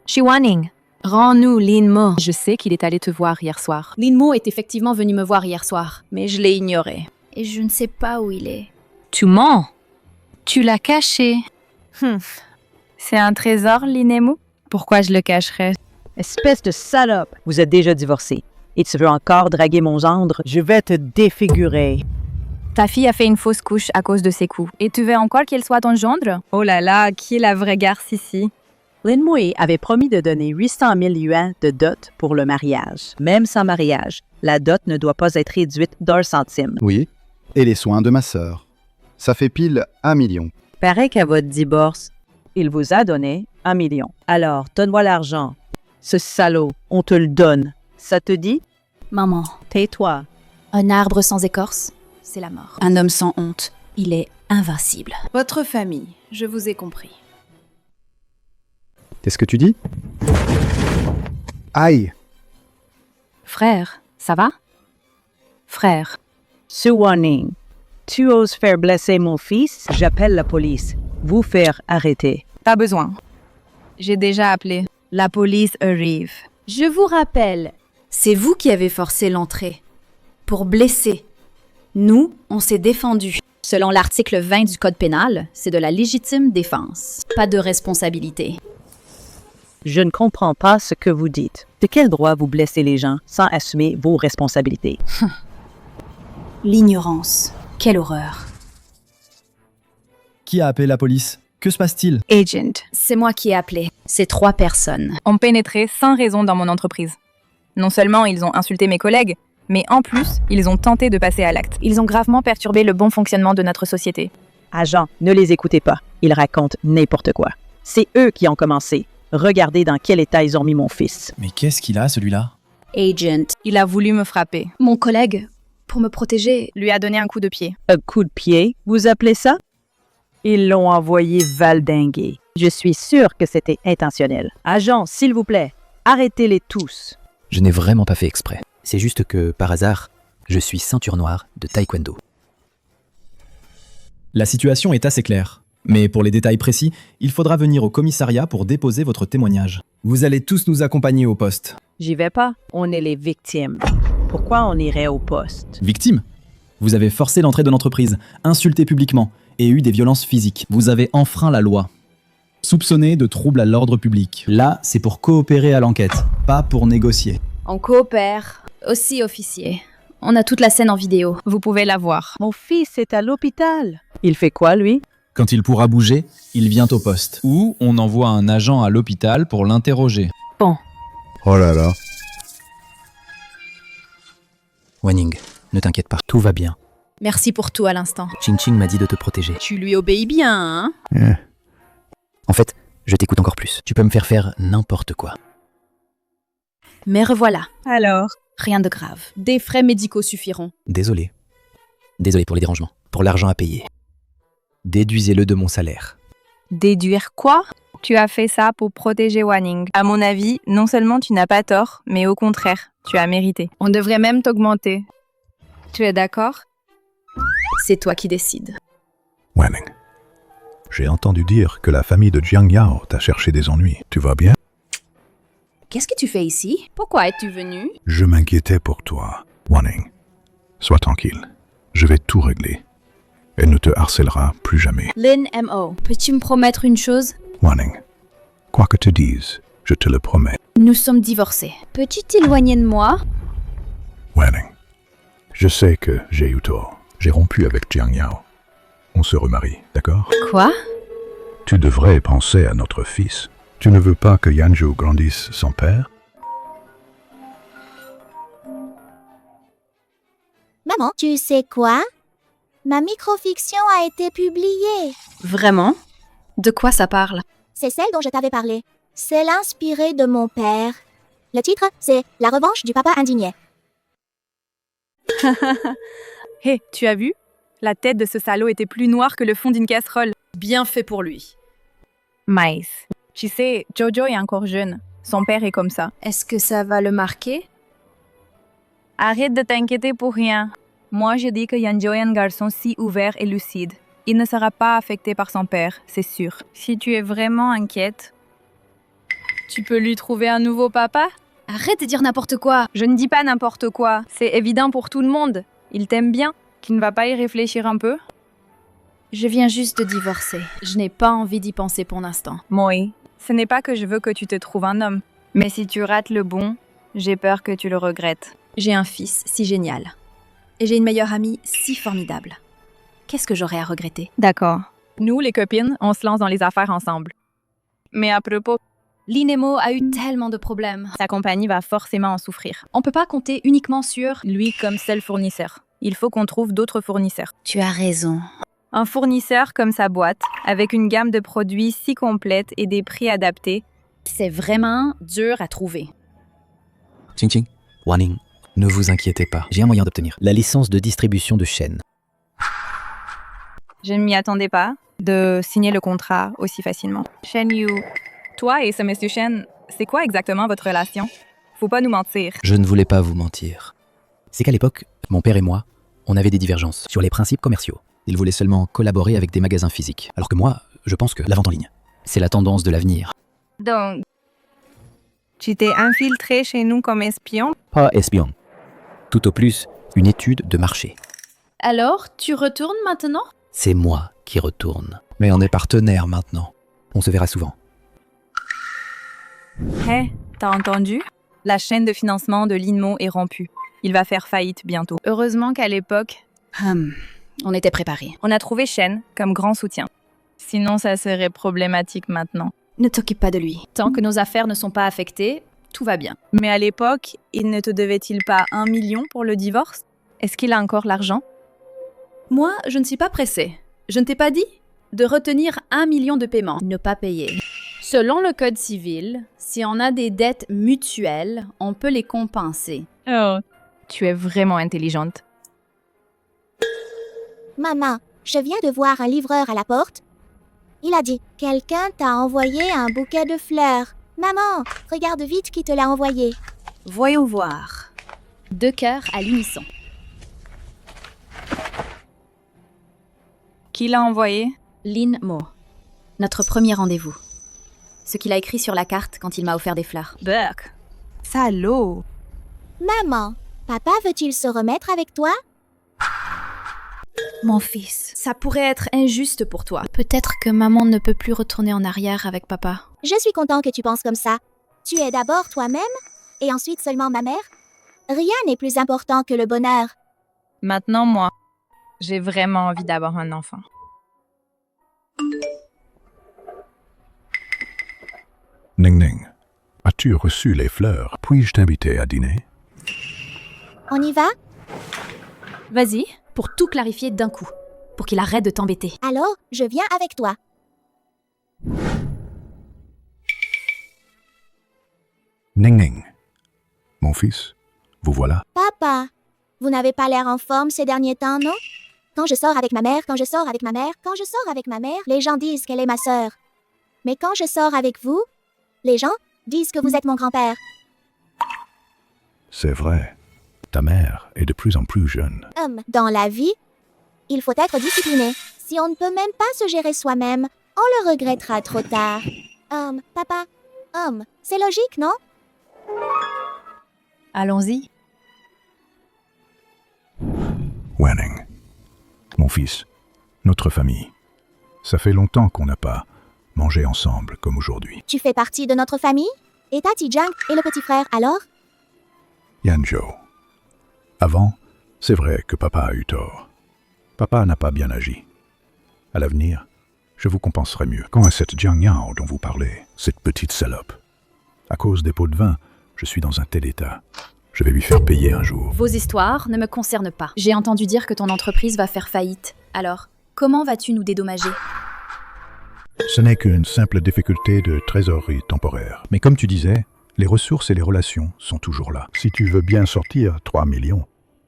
Je suis Wanning. Rends-nous Linmo. Je sais qu'il est allé te voir hier soir. Linmo est effectivement venu me voir hier soir. Mais je l'ai ignoré. Et je ne sais pas où il est. Tu mens. Tu l'as caché. C'est un trésor, Linemo? Pourquoi je le cacherais? Espèce de salope! Vous êtes déjà divorcé. Et tu veux encore draguer mon gendre? Je vais te défigurer. Ta fille a fait une fausse couche à cause de ses coups. Et tu veux encore qu'elle soit ton gendre? Oh là là, qui est la vraie garce ici? Linmo avait promis de donner 800 000 yuan de dot pour le mariage. Même sans mariage, la dot ne doit pas être réduite d'un centime. Oui. Et les soins de ma sœur. Ça fait pile 1 million. Paraît qu'à votre divorce, il vous a donné 1 million. Alors, donne-moi l'argent. Ce salaud, on te le donne. Ça te dit? Maman, Tais-toi. un arbre sans écorce, c'est la mort. Un homme sans honte, il est invincible. Votre famille, je vous ai compris. Qu'est-ce que tu dis? Aïe! Frère, ça va? Frère. Sue Wanning, tu oses faire blesser mon fils? J'appelle la police. Vous faire arrêter. Pas besoin. J'ai déjà appelé. La police arrive. Je vous rappelle, c'est vous qui avez forcé l'entrée. Pour blesser. Nous, on s'est défendu. Selon l'article 20 du Code pénal, c'est de la légitime défense. Pas de responsabilité. Je ne comprends pas ce que vous dites. De quel droit vous blessez les gens sans assumer vos responsabilités? L'ignorance. Quelle horreur. Qui a appelé la police? Que se passe-t-il? Agent. C'est moi qui ai appelé. C'est 3 personnes. Ont pénétré sans raison dans mon entreprise. Non seulement ils ont insulté mes collègues, mais en plus, ils ont tenté de passer à l'acte. Ils ont gravement perturbé le bon fonctionnement de notre société. Agent, ne les écoutez pas. Ils racontent n'importe quoi. C'est eux qui ont commencé. Regardez dans quel état ils ont mis mon fils. Mais qu'est-ce qu'il a, celui-là? Agent. Il a voulu me frapper. Mon collègue, pour me protéger, Lui a donné un coup de pied. Un coup de pied, vous appelez ça? Ils l'ont envoyé valdinguer. Je suis sûre que c'était intentionnel. Agent, s'il vous plaît, arrêtez-les tous. Je n'ai vraiment pas fait exprès. C'est juste que, par hasard, je suis ceinture noire de taekwondo. La situation est assez claire. Mais pour les détails précis, il faudra venir au commissariat pour déposer votre témoignage. Vous allez tous nous accompagner au poste. J'y vais pas, on est les victimes. Pourquoi on irait au poste? Victime? Vous avez forcé l'entrée de l'entreprise, insulté publiquement et eu des violences physiques. Vous avez enfreint la loi. Soupçonné de troubles à l'ordre public. Là, c'est pour coopérer à l'enquête, pas pour négocier. on coopère. Aussi, officier. On a toute la scène en vidéo. Vous pouvez la voir. Mon fils est à l'hôpital. Il fait quoi, lui? Quand il pourra bouger, il vient au poste. Ou on envoie un agent à l'hôpital pour l'interroger. Oh là là. Wanning, ne t'inquiète pas, tout va bien. Merci pour tout à l'instant. Ching Ching m'a dit de te protéger. Tu lui obéis bien, hein? En fait, je t'écoute encore plus. Tu peux me faire n'importe quoi. Mais revoilà. Alors? Rien de grave. Des frais médicaux suffiront. Désolé. Désolé pour les dérangements, pour l'argent à payer. Déduisez-le de mon salaire. Déduire quoi? Tu as fait ça pour protéger Wanning. À mon avis, non seulement tu n'as pas tort, mais au contraire, tu as mérité. On devrait même t'augmenter. Tu es d'accord? C'est toi qui décides. Wanning, j'ai entendu dire que la famille de Jiang Yao t'a cherché des ennuis. Tu vas bien? Qu'est-ce que tu fais ici? Pourquoi es-tu venu? Je m'inquiétais pour toi. Wanning, sois tranquille. Je vais tout régler. Elle ne te harcèlera plus jamais. Lin M.O., peux-tu me promettre une chose? Wanning, quoi que tu dises, je te le promets. Nous sommes divorcés. Peux-tu t'éloigner de moi? Wanning, je sais que j'ai eu tort. J'ai rompu avec Jiang Yao. On se remarie, d'accord? Quoi? Tu devrais penser à notre fils. Tu ne veux pas que Yanzhou grandisse sans père? Maman, tu sais quoi? Ma microfiction a été publiée. Vraiment? De quoi ça parle? C'est celle dont je t'avais parlé. C'est l'inspiré de mon père. Le titre, c'est La revanche du papa indigné. Hé, tu as vu? La tête de ce salaud était plus noire que le fond d'une casserole. Bien fait pour lui. Maïs. Tu sais, Jojo est encore jeune. Son père est comme ça. Est-ce que ça va le marquer? Arrête de t'inquiéter pour rien. Moi, je dis que Yanjo est un garçon si ouvert et lucide. Il ne sera pas affecté par son père, c'est sûr. Si tu es vraiment inquiète, tu peux lui trouver un nouveau papa? Arrête de dire n'importe quoi. Je ne dis pas n'importe quoi. C'est évident pour tout le monde. Il t'aime bien. Tu ne vas pas y réfléchir un peu? Je viens juste de divorcer. Je n'ai pas envie d'y penser pour l'instant. Moi, ce n'est pas que je veux que tu te trouves un homme. Mais si tu rates le bon, j'ai peur que tu le regrettes. J'ai un fils si génial. Et j'ai une meilleure amie si formidable. Qu'est-ce que j'aurais à regretter? D'accord. Nous, les copines, on se lance dans les affaires ensemble. Mais à propos, Linemo a eu tellement de problèmes. sa compagnie va forcément en souffrir. On peut pas compter uniquement sur... Lui comme seul fournisseur. Il faut qu'on trouve d'autres fournisseurs. Tu as raison. Un fournisseur comme sa boîte, avec une gamme de produits si complète et des prix adaptés. C'est vraiment dur à trouver. Ching Ching, Wanning, ne vous inquiétez pas. J'ai un moyen d'obtenir la licence de distribution de chaîne. Je ne m'y attendais pas de signer le contrat aussi facilement. Shen Yu, toi et ce monsieur Shen, c'est quoi exactement votre relation? Faut pas nous mentir. Je ne voulais pas vous mentir. C'est qu'à l'époque, mon père et moi, on avait des divergences sur les principes commerciaux. Il voulait seulement collaborer avec des magasins physiques. Alors que moi, je pense que la vente en ligne, c'est la tendance de l'avenir. Donc, tu t'es infiltré chez nous comme espion? Pas espion. Tout au plus, une étude de marché. Alors, tu retournes maintenant? C'est moi qui retourne. Mais on est partenaires maintenant. On se verra souvent. Hé, t'as entendu? La chaîne de financement de Linmo est rompue. Il va faire faillite bientôt. Heureusement qu'à l'époque, On était préparés. on a trouvé Shen comme grand soutien. Sinon, ça serait problématique maintenant. Ne t'occupe pas de lui. Tant que nos affaires ne sont pas affectées, tout va bien. Mais à l'époque, il ne te devait-il pas 1 million pour le divorce? Est-ce qu'il a encore l'argent? Moi, je ne suis pas pressée. Je ne t'ai pas dit de retenir 1 million de paiements, ne pas payer. Selon le Code civil, si on a des dettes mutuelles, on peut les compenser. Oh, tu es vraiment intelligente. Maman, je viens de voir un livreur à la porte. Il a dit, quelqu'un t'a envoyé un bouquet de fleurs. Maman, regarde vite qui te l'a envoyé. Voyons voir. 2 cœurs à l'unisson. Qui l'a envoyé? Lin Mo. Notre premier rendez-vous. Ce qu'il a écrit sur la carte quand il m'a offert des fleurs. Burk. Salaud. Maman, papa veut-il se remettre avec toi? Mon fils, ça pourrait être injuste pour toi. Peut-être que maman ne peut plus retourner en arrière avec papa. Je suis content que tu penses comme ça. Tu es d'abord toi-même et ensuite seulement ma mère. Rien n'est plus important que le bonheur. Maintenant, moi, j'ai vraiment envie d'avoir un enfant. Ning Ning, as-tu reçu les fleurs? Puis-je t'inviter à dîner? On y va? Vas-y, pour tout clarifier d'un coup. Pour qu'il arrête de t'embêter. Alors, je viens avec toi. Ning Ning, mon fils, vous voilà. Papa, vous n'avez pas l'air en forme ces derniers temps, non? Quand je sors avec ma mère, les gens disent qu'elle est ma sœur. Mais quand je sors avec vous, les gens disent que vous êtes mon grand-père. C'est vrai, ta mère est de plus en plus jeune. Dans la vie, il faut être discipliné. Si on ne peut même pas se gérer soi-même, on le regrettera trop tard. Papa, c'est logique, non? Allons-y. Wanning, mon fils, notre famille. Ça fait longtemps qu'on n'a pas mangé ensemble comme aujourd'hui. Tu fais partie de notre famille? Et Tati Jiang et le petit frère, alors? Yanzhou. Avant, c'est vrai que papa a eu tort. Papa n'a pas bien agi. À l'avenir, je vous compenserai mieux. Quand à cette Jiang Yao dont vous parlez, cette petite salope. À cause des pots de vin, je suis dans un tel état. Je vais lui faire payer un jour. Vos histoires ne me concernent pas. J'ai entendu dire que ton entreprise va faire faillite. Alors, comment vas-tu nous dédommager? Ce n'est qu'une simple difficulté de trésorerie temporaire. Mais comme tu disais, les ressources et les relations sont toujours là. Si tu veux bien sortir 3 millions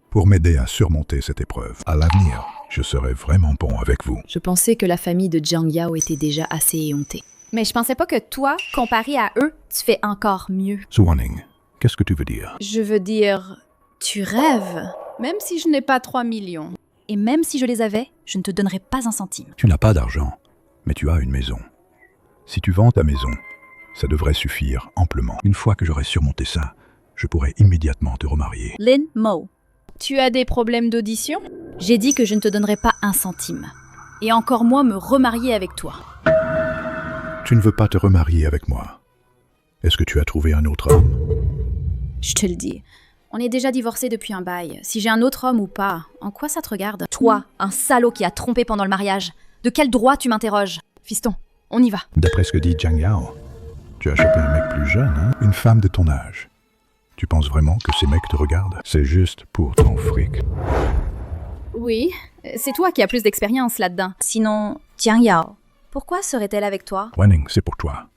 pour m'aider à surmonter cette épreuve, à l'avenir, je serai vraiment bon avec vous. Je pensais que la famille de Jiang Yao était déjà assez éhontée. Mais je pensais pas que toi, comparé à eux, tu fais encore mieux. Wanning, qu'est-ce que tu veux dire? Je veux dire, tu rêves. Même si je n'ai pas 3 millions. Et même si je les avais, je ne te donnerais pas un centime. Tu n'as pas d'argent, mais tu as une maison. Si tu vends ta maison, ça devrait suffire amplement. Une fois que j'aurai surmonté ça, je pourrai immédiatement te remarier. Lin Mo, tu as des problèmes d'audition? J'ai dit que je ne te donnerais pas un centime. Et encore moins me remarier avec toi. Tu ne veux pas te remarier avec moi. Est-ce que tu as trouvé un autre homme? Je te le dis. On est déjà divorcés depuis un bail. Si j'ai un autre homme ou pas, en quoi ça te regarde? Toi, un salaud qui a trompé pendant le mariage. De quel droit tu m'interroges? Fiston, on y va. D'après ce que dit Jiang Yao, tu as chopé un mec plus jeune, hein? Une femme de ton âge. Tu penses vraiment que ces mecs te regardent? C'est juste pour ton fric. Oui, c'est toi qui as plus d'expérience là-dedans. Sinon, Jiang Yao. Pourquoi serait-elle avec toi? Wanning, c'est pour toi.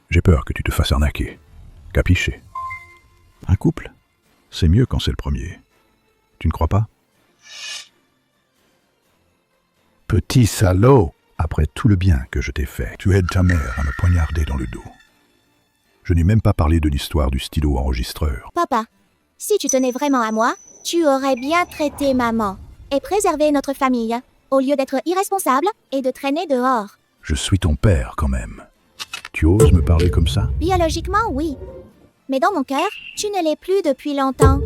J'ai peur que tu te fasses arnaquer. Capiché? Un couple, c'est mieux quand c'est le premier. Tu ne crois pas? Petit salaud! Après tout le bien que je t'ai fait, tu aides ta mère à me poignarder dans le dos. Je n'ai même pas parlé de l'histoire du stylo enregistreur. Papa, si tu tenais vraiment à moi, tu aurais bien traité maman et préservé notre famille, au lieu d'être irresponsable et de traîner dehors. Je suis ton père quand même. Tu oses me parler comme ça? Biologiquement, oui. Mais dans mon cœur, tu ne l'es plus depuis longtemps.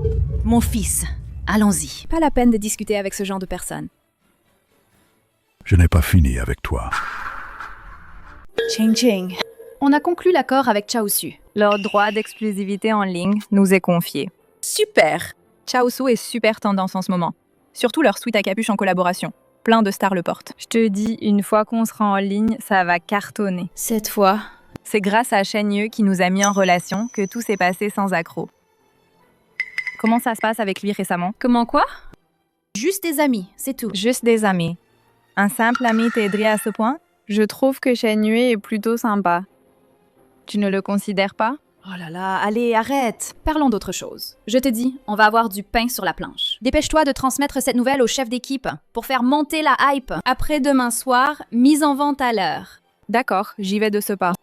Mon fils, allons-y. Pas la peine de discuter avec ce genre de personne. Je n'ai pas fini avec toi. Ching Ching. On a conclu l'accord avec Chaosu. Leur droit d'exclusivité en ligne nous est confié. Super! Chaosu est super tendance en ce moment. Surtout leur suite à capuche en collaboration. Plein de stars le portent. Je te dis, une fois qu'on sera en ligne, ça va cartonner. Cette fois, C'est grâce à Shen qui nous a mis en relation que tout s'est passé sans accroc. Comment ça se passe avec lui récemment? Comment quoi? Juste des amis, c'est tout. Juste des amis. Un simple ami t'aiderait à ce point? Je trouve que Shen est plutôt sympa. Tu ne le considères pas? Oh là là, allez, arrête. Parlons d'autre chose. Je te dis, on va avoir du pain sur la planche. Dépêche-toi de transmettre cette nouvelle au chef d'équipe pour faire monter la hype. Après demain soir, mise en vente à l'heure. D'accord, j'y vais de ce pas.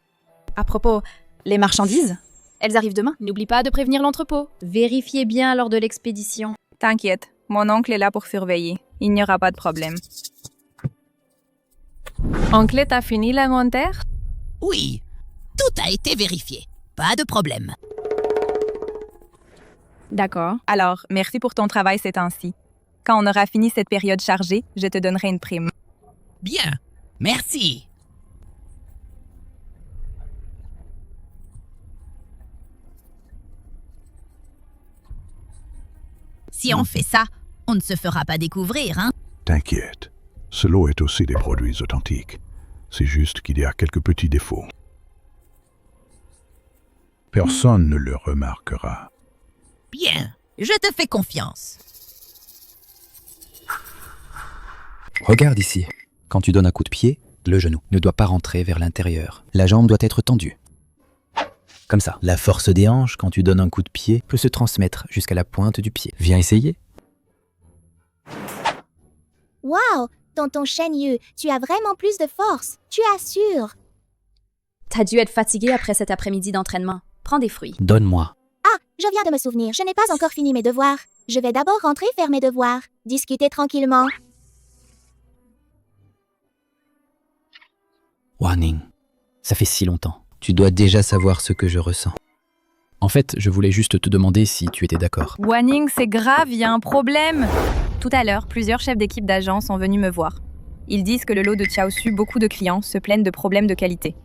À propos, les marchandises? Elles arrivent demain. N'oublie pas de prévenir l'entrepôt. Vérifiez bien lors de l'expédition. T'inquiète, mon oncle est là pour surveiller. Il n'y aura pas de problème. Oncle, t'as fini l'inventaire? Oui, tout a été vérifié. Pas de problème. D'accord. Alors, merci pour ton travail ces temps-ci. Quand on aura fini cette période chargée, je te donnerai une prime. Bien, merci. Si on fait ça, on ne se fera pas découvrir, hein? T'inquiète, ce lot est aussi des produits authentiques. C'est juste qu'il y a quelques petits défauts. Personne ne le remarquera. Bien, je te fais confiance. Regarde ici. Quand tu donnes un coup de pied, le genou ne doit pas rentrer vers l'intérieur. La jambe doit être tendue. Comme ça. La force des hanches, quand tu donnes un coup de pied, peut se transmettre jusqu'à la pointe du pied. Viens essayer. Waouh, tonton Shen, tu as vraiment plus de force. Tu assures. T'as dû être fatigué après cet après-midi d'entraînement. Prends des fruits. Donne-moi. Ah, je viens de me souvenir, je n'ai pas encore fini mes devoirs. Je vais d'abord rentrer faire mes devoirs. Discuter tranquillement. Wanning, ça fait si longtemps. Tu dois déjà savoir ce que je ressens. En fait, je voulais juste te demander si tu étais d'accord. Wanning, c'est grave, il y a un problème. Tout à l'heure, plusieurs chefs d'équipe d'agents sont venus me voir. Ils disent que le lot de Chaosu, beaucoup de clients se plaignent de problèmes de qualité.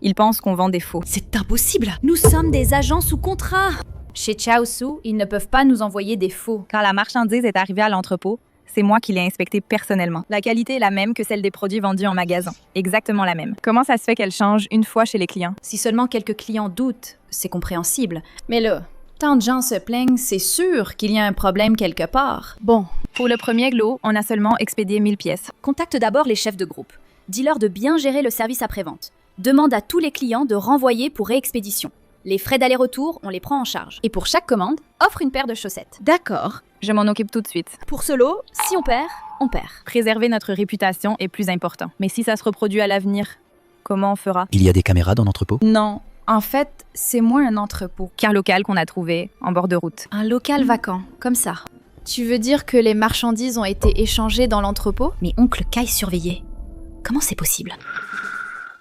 Ils pensent qu'on vend des faux. C'est impossible. Nous sommes des agents sous contrat. Chez Chaosu, ils ne peuvent pas nous envoyer des faux. Quand la marchandise est arrivée à l'entrepôt, c'est moi qui l'ai inspectée personnellement. La qualité est la même que celle des produits vendus en magasin. Exactement la même. Comment ça se fait qu'elle change une fois chez les clients? Si seulement quelques clients doutent, c'est compréhensible. Mais là, tant de gens se plaignent, c'est sûr qu'il y a un problème quelque part. Bon, pour le premier lot, on a seulement expédié 1000 pièces. Contacte d'abord les chefs de groupe. Dis-leur de bien gérer le service après-vente. Demande à tous les clients de renvoyer pour réexpédition. Les frais d'aller-retour, on les prend en charge. Et pour chaque commande, offre une paire de chaussettes. D'accord. Je m'en occupe tout de suite. Pour ce lot, si on perd, on perd. Préserver notre réputation est plus important. Mais si ça se reproduit à l'avenir, comment on fera? Il y a des caméras dans l'entrepôt? Non. En fait, c'est moins un entrepôt qu'un local qu'on a trouvé en bord de route. Un local vacant, comme ça. Tu veux dire que les marchandises ont été échangées dans l'entrepôt? Mais oncle Kai surveillait. Comment c'est possible?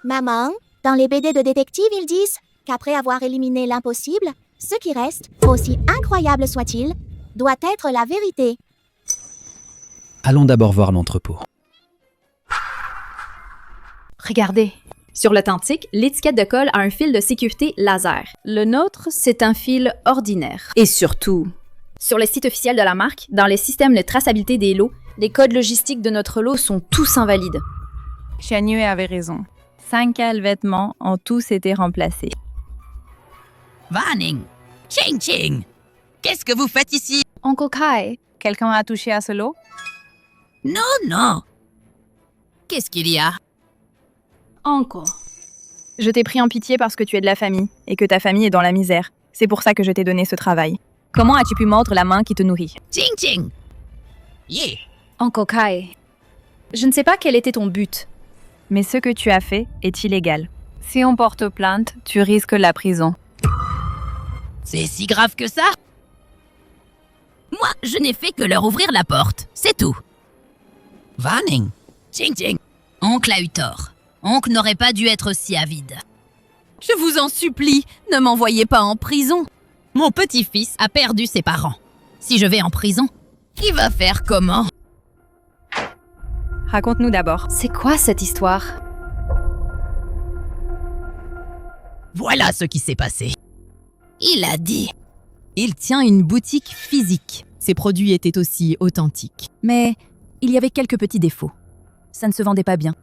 Maman, dans les BD de détectives, ils disent qu'après avoir éliminé l'impossible, ce qui reste, aussi incroyable soit-il, doit être la vérité. Allons d'abord voir l'entrepôt. Regardez. Sur l'authentique, l'étiquette de colle a un fil de sécurité laser. Le nôtre, c'est un fil ordinaire. Et surtout, sur le site officiel de la marque, dans les systèmes de traçabilité des lots, les codes logistiques de notre lot sont tous invalides. Shen avait raison. 5 vêtements ont tous été remplacés. Wanning, Ching Ching, qu'est-ce que vous faites ici? Oncle Kai, quelqu'un a touché à ce lot? Non, non. Qu'est-ce qu'il y a? Oncle. Je t'ai pris en pitié parce que tu es de la famille et que ta famille est dans la misère. C'est pour ça que je t'ai donné ce travail. Comment as-tu pu mordre la main qui te nourrit? Ching Ching. Yeah. Oncle Kai, je ne sais pas quel était ton but. Mais ce que tu as fait est illégal. Si on porte plainte, tu risques la prison. C'est si grave que ça? Moi, je n'ai fait que leur ouvrir la porte, c'est tout. Wanning, Ching Ching, oncle a eu tort. Oncle n'aurait pas dû être si avide. Je vous en supplie, ne m'envoyez pas en prison. Mon petit-fils a perdu ses parents. Si je vais en prison, il va faire comment? Raconte-nous d'abord. C'est quoi cette histoire? Voilà ce qui s'est passé. Il a dit. Il tient une boutique physique. Ses produits étaient aussi authentiques. Mais il y avait quelques petits défauts. Ça ne se vendait pas bien.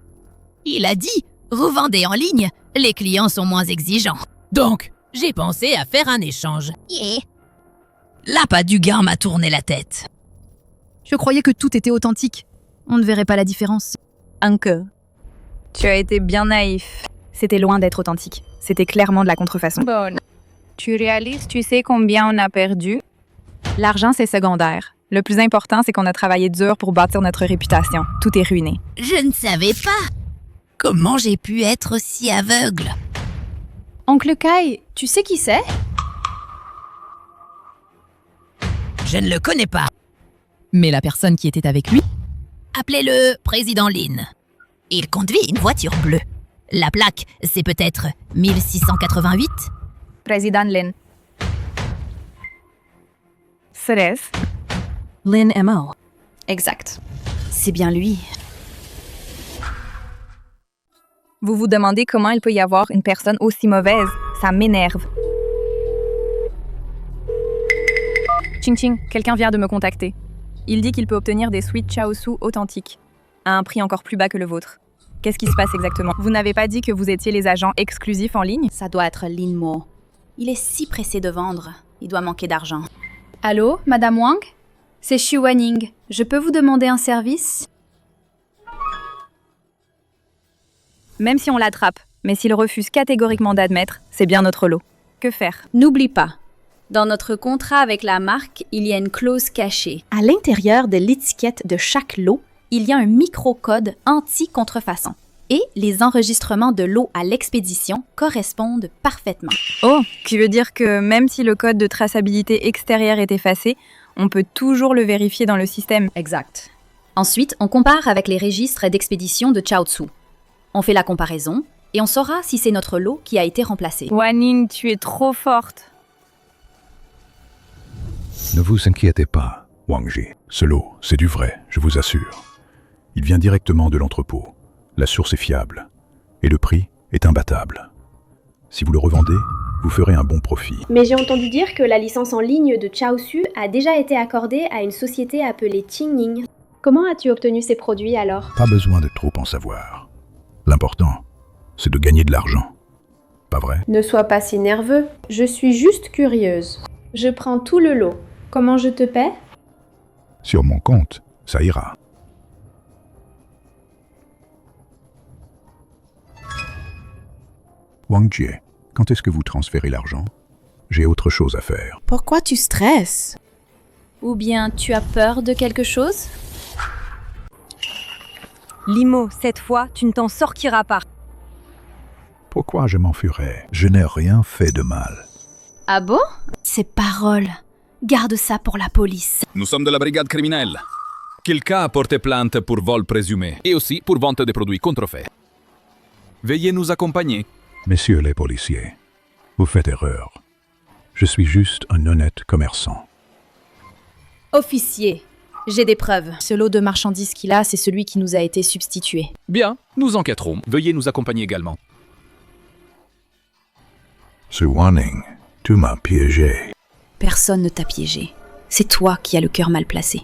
Il a dit Revendez en ligne, les clients sont moins exigeants. Donc, j'ai pensé à faire un échange. Yeah. L'appât du gain m'a tourné la tête. Je croyais que tout était authentique. On ne verrait pas la différence. Uncle. Tu as été bien naïf. C'était loin d'être authentique. C'était clairement de la contrefaçon. Bon. Tu réalises, tu sais combien on a perdu? L'argent, c'est secondaire. Le plus important, c'est qu'on a travaillé dur pour bâtir notre réputation. Tout est ruiné. Je ne savais pas. Comment j'ai pu être si aveugle? Oncle Kai, tu sais qui c'est? Je ne le connais pas. Mais la personne qui était avec lui? Appelez-le Président Lin. Il conduit une voiture bleue. La plaque, c'est peut-être 1688? Président Lin. Serait-ce? Lin M.O. Exact. C'est bien lui. Vous vous demandez comment il peut y avoir une personne aussi mauvaise. Ça m'énerve. Ching Ching, quelqu'un vient de me contacter. Il dit qu'il peut obtenir des sweets Chaosu authentiques, à un prix encore plus bas que le vôtre. Qu'est-ce qui se passe exactement? Vous n'avez pas dit que vous étiez les agents exclusifs en ligne? Ça doit être Lin Mo. Il est si pressé de vendre. Il doit manquer d'argent. Allô, Madame Wang? C'est Xu Wanning. Je peux vous demander un service? Même si on l'attrape, mais s'il refuse catégoriquement d'admettre, c'est bien notre lot. Que faire? N'oublie pas, dans notre contrat avec la marque, il y a une clause cachée. À l'intérieur de l'étiquette de chaque lot, il y a un microcode anti-contrefaçon. Et les enregistrements de lot à l'expédition correspondent parfaitement. Oh, qui veut dire que même si le code de traçabilité extérieure est effacé, on peut toujours le vérifier dans le système. Exact. Ensuite, on compare avec les registres d'expédition de Chaosu. On fait la comparaison et on saura si c'est notre lot qui a été remplacé. Wanning, tu es trop forte. Ne vous inquiétez pas, Wang Ji. Ce lot, c'est du vrai, je vous assure. Il vient directement de l'entrepôt. La source est fiable. Et le prix est imbattable. Si vous le revendez, vous ferez un bon profit. Mais j'ai entendu dire que la licence en ligne de Chaosu a déjà été accordée à une société appelée Qingning. Comment as-tu obtenu ces produits alors? Pas besoin de trop en savoir. L'important, c'est de gagner de l'argent. Pas vrai? Ne sois pas si nerveux. Je suis juste curieuse. Je prends tout le lot. Comment je te paie? Sur mon compte, ça ira. Wang Jie, quand est-ce que vous transférez l'argent? J'ai autre chose à faire. Pourquoi tu stresses? Ou bien tu as peur de quelque chose? Limo, cette fois, tu ne t'en sortiras pas. Pourquoi je m'enfuirais? Je n'ai rien fait de mal. Ah bon? Ces paroles. Garde ça pour la police. Nous sommes de la brigade criminelle. Quelqu'un a porté plainte pour vol présumé et aussi pour vente de produits contrefaits. Veuillez nous accompagner. Messieurs les policiers, vous faites erreur. Je suis juste un honnête commerçant. Officier, j'ai des preuves. Ce lot de marchandises qu'il a, c'est celui qui nous a été substitué. Bien, nous enquêterons. Veuillez nous accompagner également. Ce Wanning, tu m'as piégé. Personne ne t'a piégé. C'est toi qui as le cœur mal placé.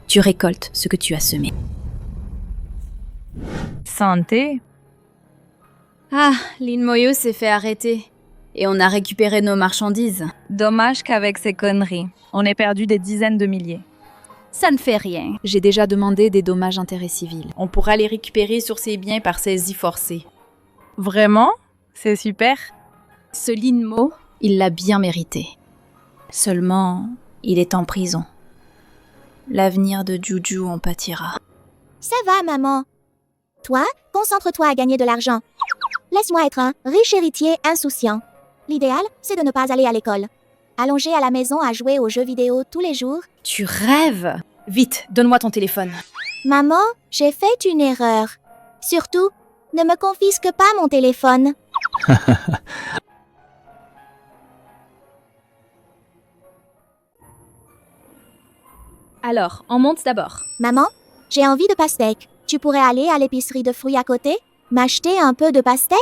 Tu récoltes ce que tu as semé. Santé. Ah, Lin Moyo s'est fait arrêter. Et on a récupéré nos marchandises. Dommage qu'avec ces conneries, on ait perdu des dizaines de milliers. Ça ne fait rien. J'ai déjà demandé des dommages intérêts civils. On pourra les récupérer sur ses biens par saisie forcée. Vraiment? C'est super. Ce Lin Mo, il l'a bien mérité. Seulement, il est en prison. L'avenir de Juju en pâtira. Ça va, maman. Toi, concentre-toi à gagner de l'argent. Laisse-moi être un riche héritier insouciant. L'idéal, c'est de ne pas aller à l'école. Allongé à la maison à jouer aux jeux vidéo tous les jours. Tu rêves! Vite, donne-moi ton téléphone. Maman, j'ai fait une erreur. Surtout, ne me confisque pas mon téléphone. Alors, on monte d'abord. Maman, j'ai envie de pastèque. Tu pourrais aller à l'épicerie de fruits à côté? M'acheter un peu de pastèque?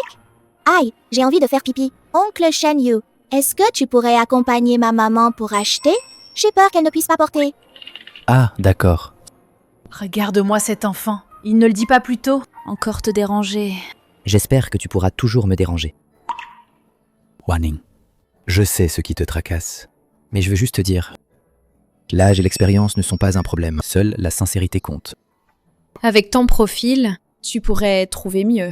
Aïe, j'ai envie de faire pipi. Oncle Shen Yu, est-ce que tu pourrais accompagner ma maman pour acheter? J'ai peur qu'elle ne puisse pas porter. Ah, d'accord. Regarde-moi cet enfant. Il ne le dit pas plus tôt. Encore te déranger. J'espère que tu pourras toujours me déranger. Wanning, je sais ce qui te tracasse, mais je veux juste te dire, l'âge et l'expérience ne sont pas un problème, seule la sincérité compte. Avec ton profil, tu pourrais trouver mieux.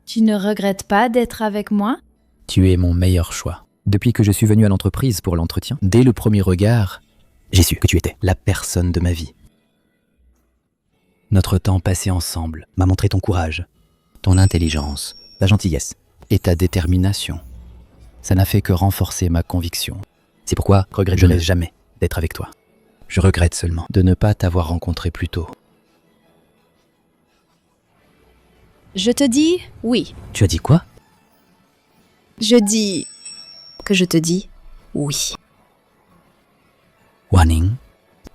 Tu ne regrettes pas d'être avec moi? Tu es mon meilleur choix. Depuis que je suis venu à l'entreprise pour l'entretien, dès le premier regard, j'ai su que tu étais la personne de ma vie. Notre temps passé ensemble m'a montré ton courage, ton intelligence, ta gentillesse et ta détermination. Ça n'a fait que renforcer ma conviction. C'est pourquoi je ne regretterai jamais d'être avec toi. Je regrette seulement de ne pas t'avoir rencontré plus tôt. Je te dis oui. Tu as dit quoi? Je dis que je te dis oui. Wanning,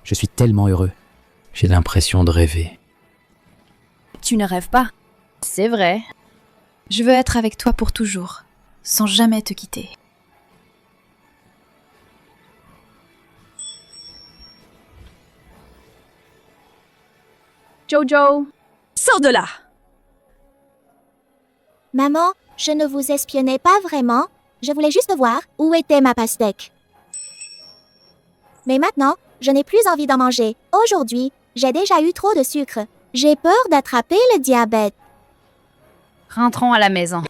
je suis tellement heureux. J'ai l'impression de rêver. Tu ne rêves pas. C'est vrai. Je veux être avec toi pour toujours, sans jamais te quitter. Jojo, sors de là! Maman, je ne vous espionnais pas vraiment. Je voulais juste voir où était ma pastèque. Mais maintenant, je n'ai plus envie d'en manger. Aujourd'hui, j'ai déjà eu trop de sucre. J'ai peur d'attraper le diabète. Rentrons à la maison.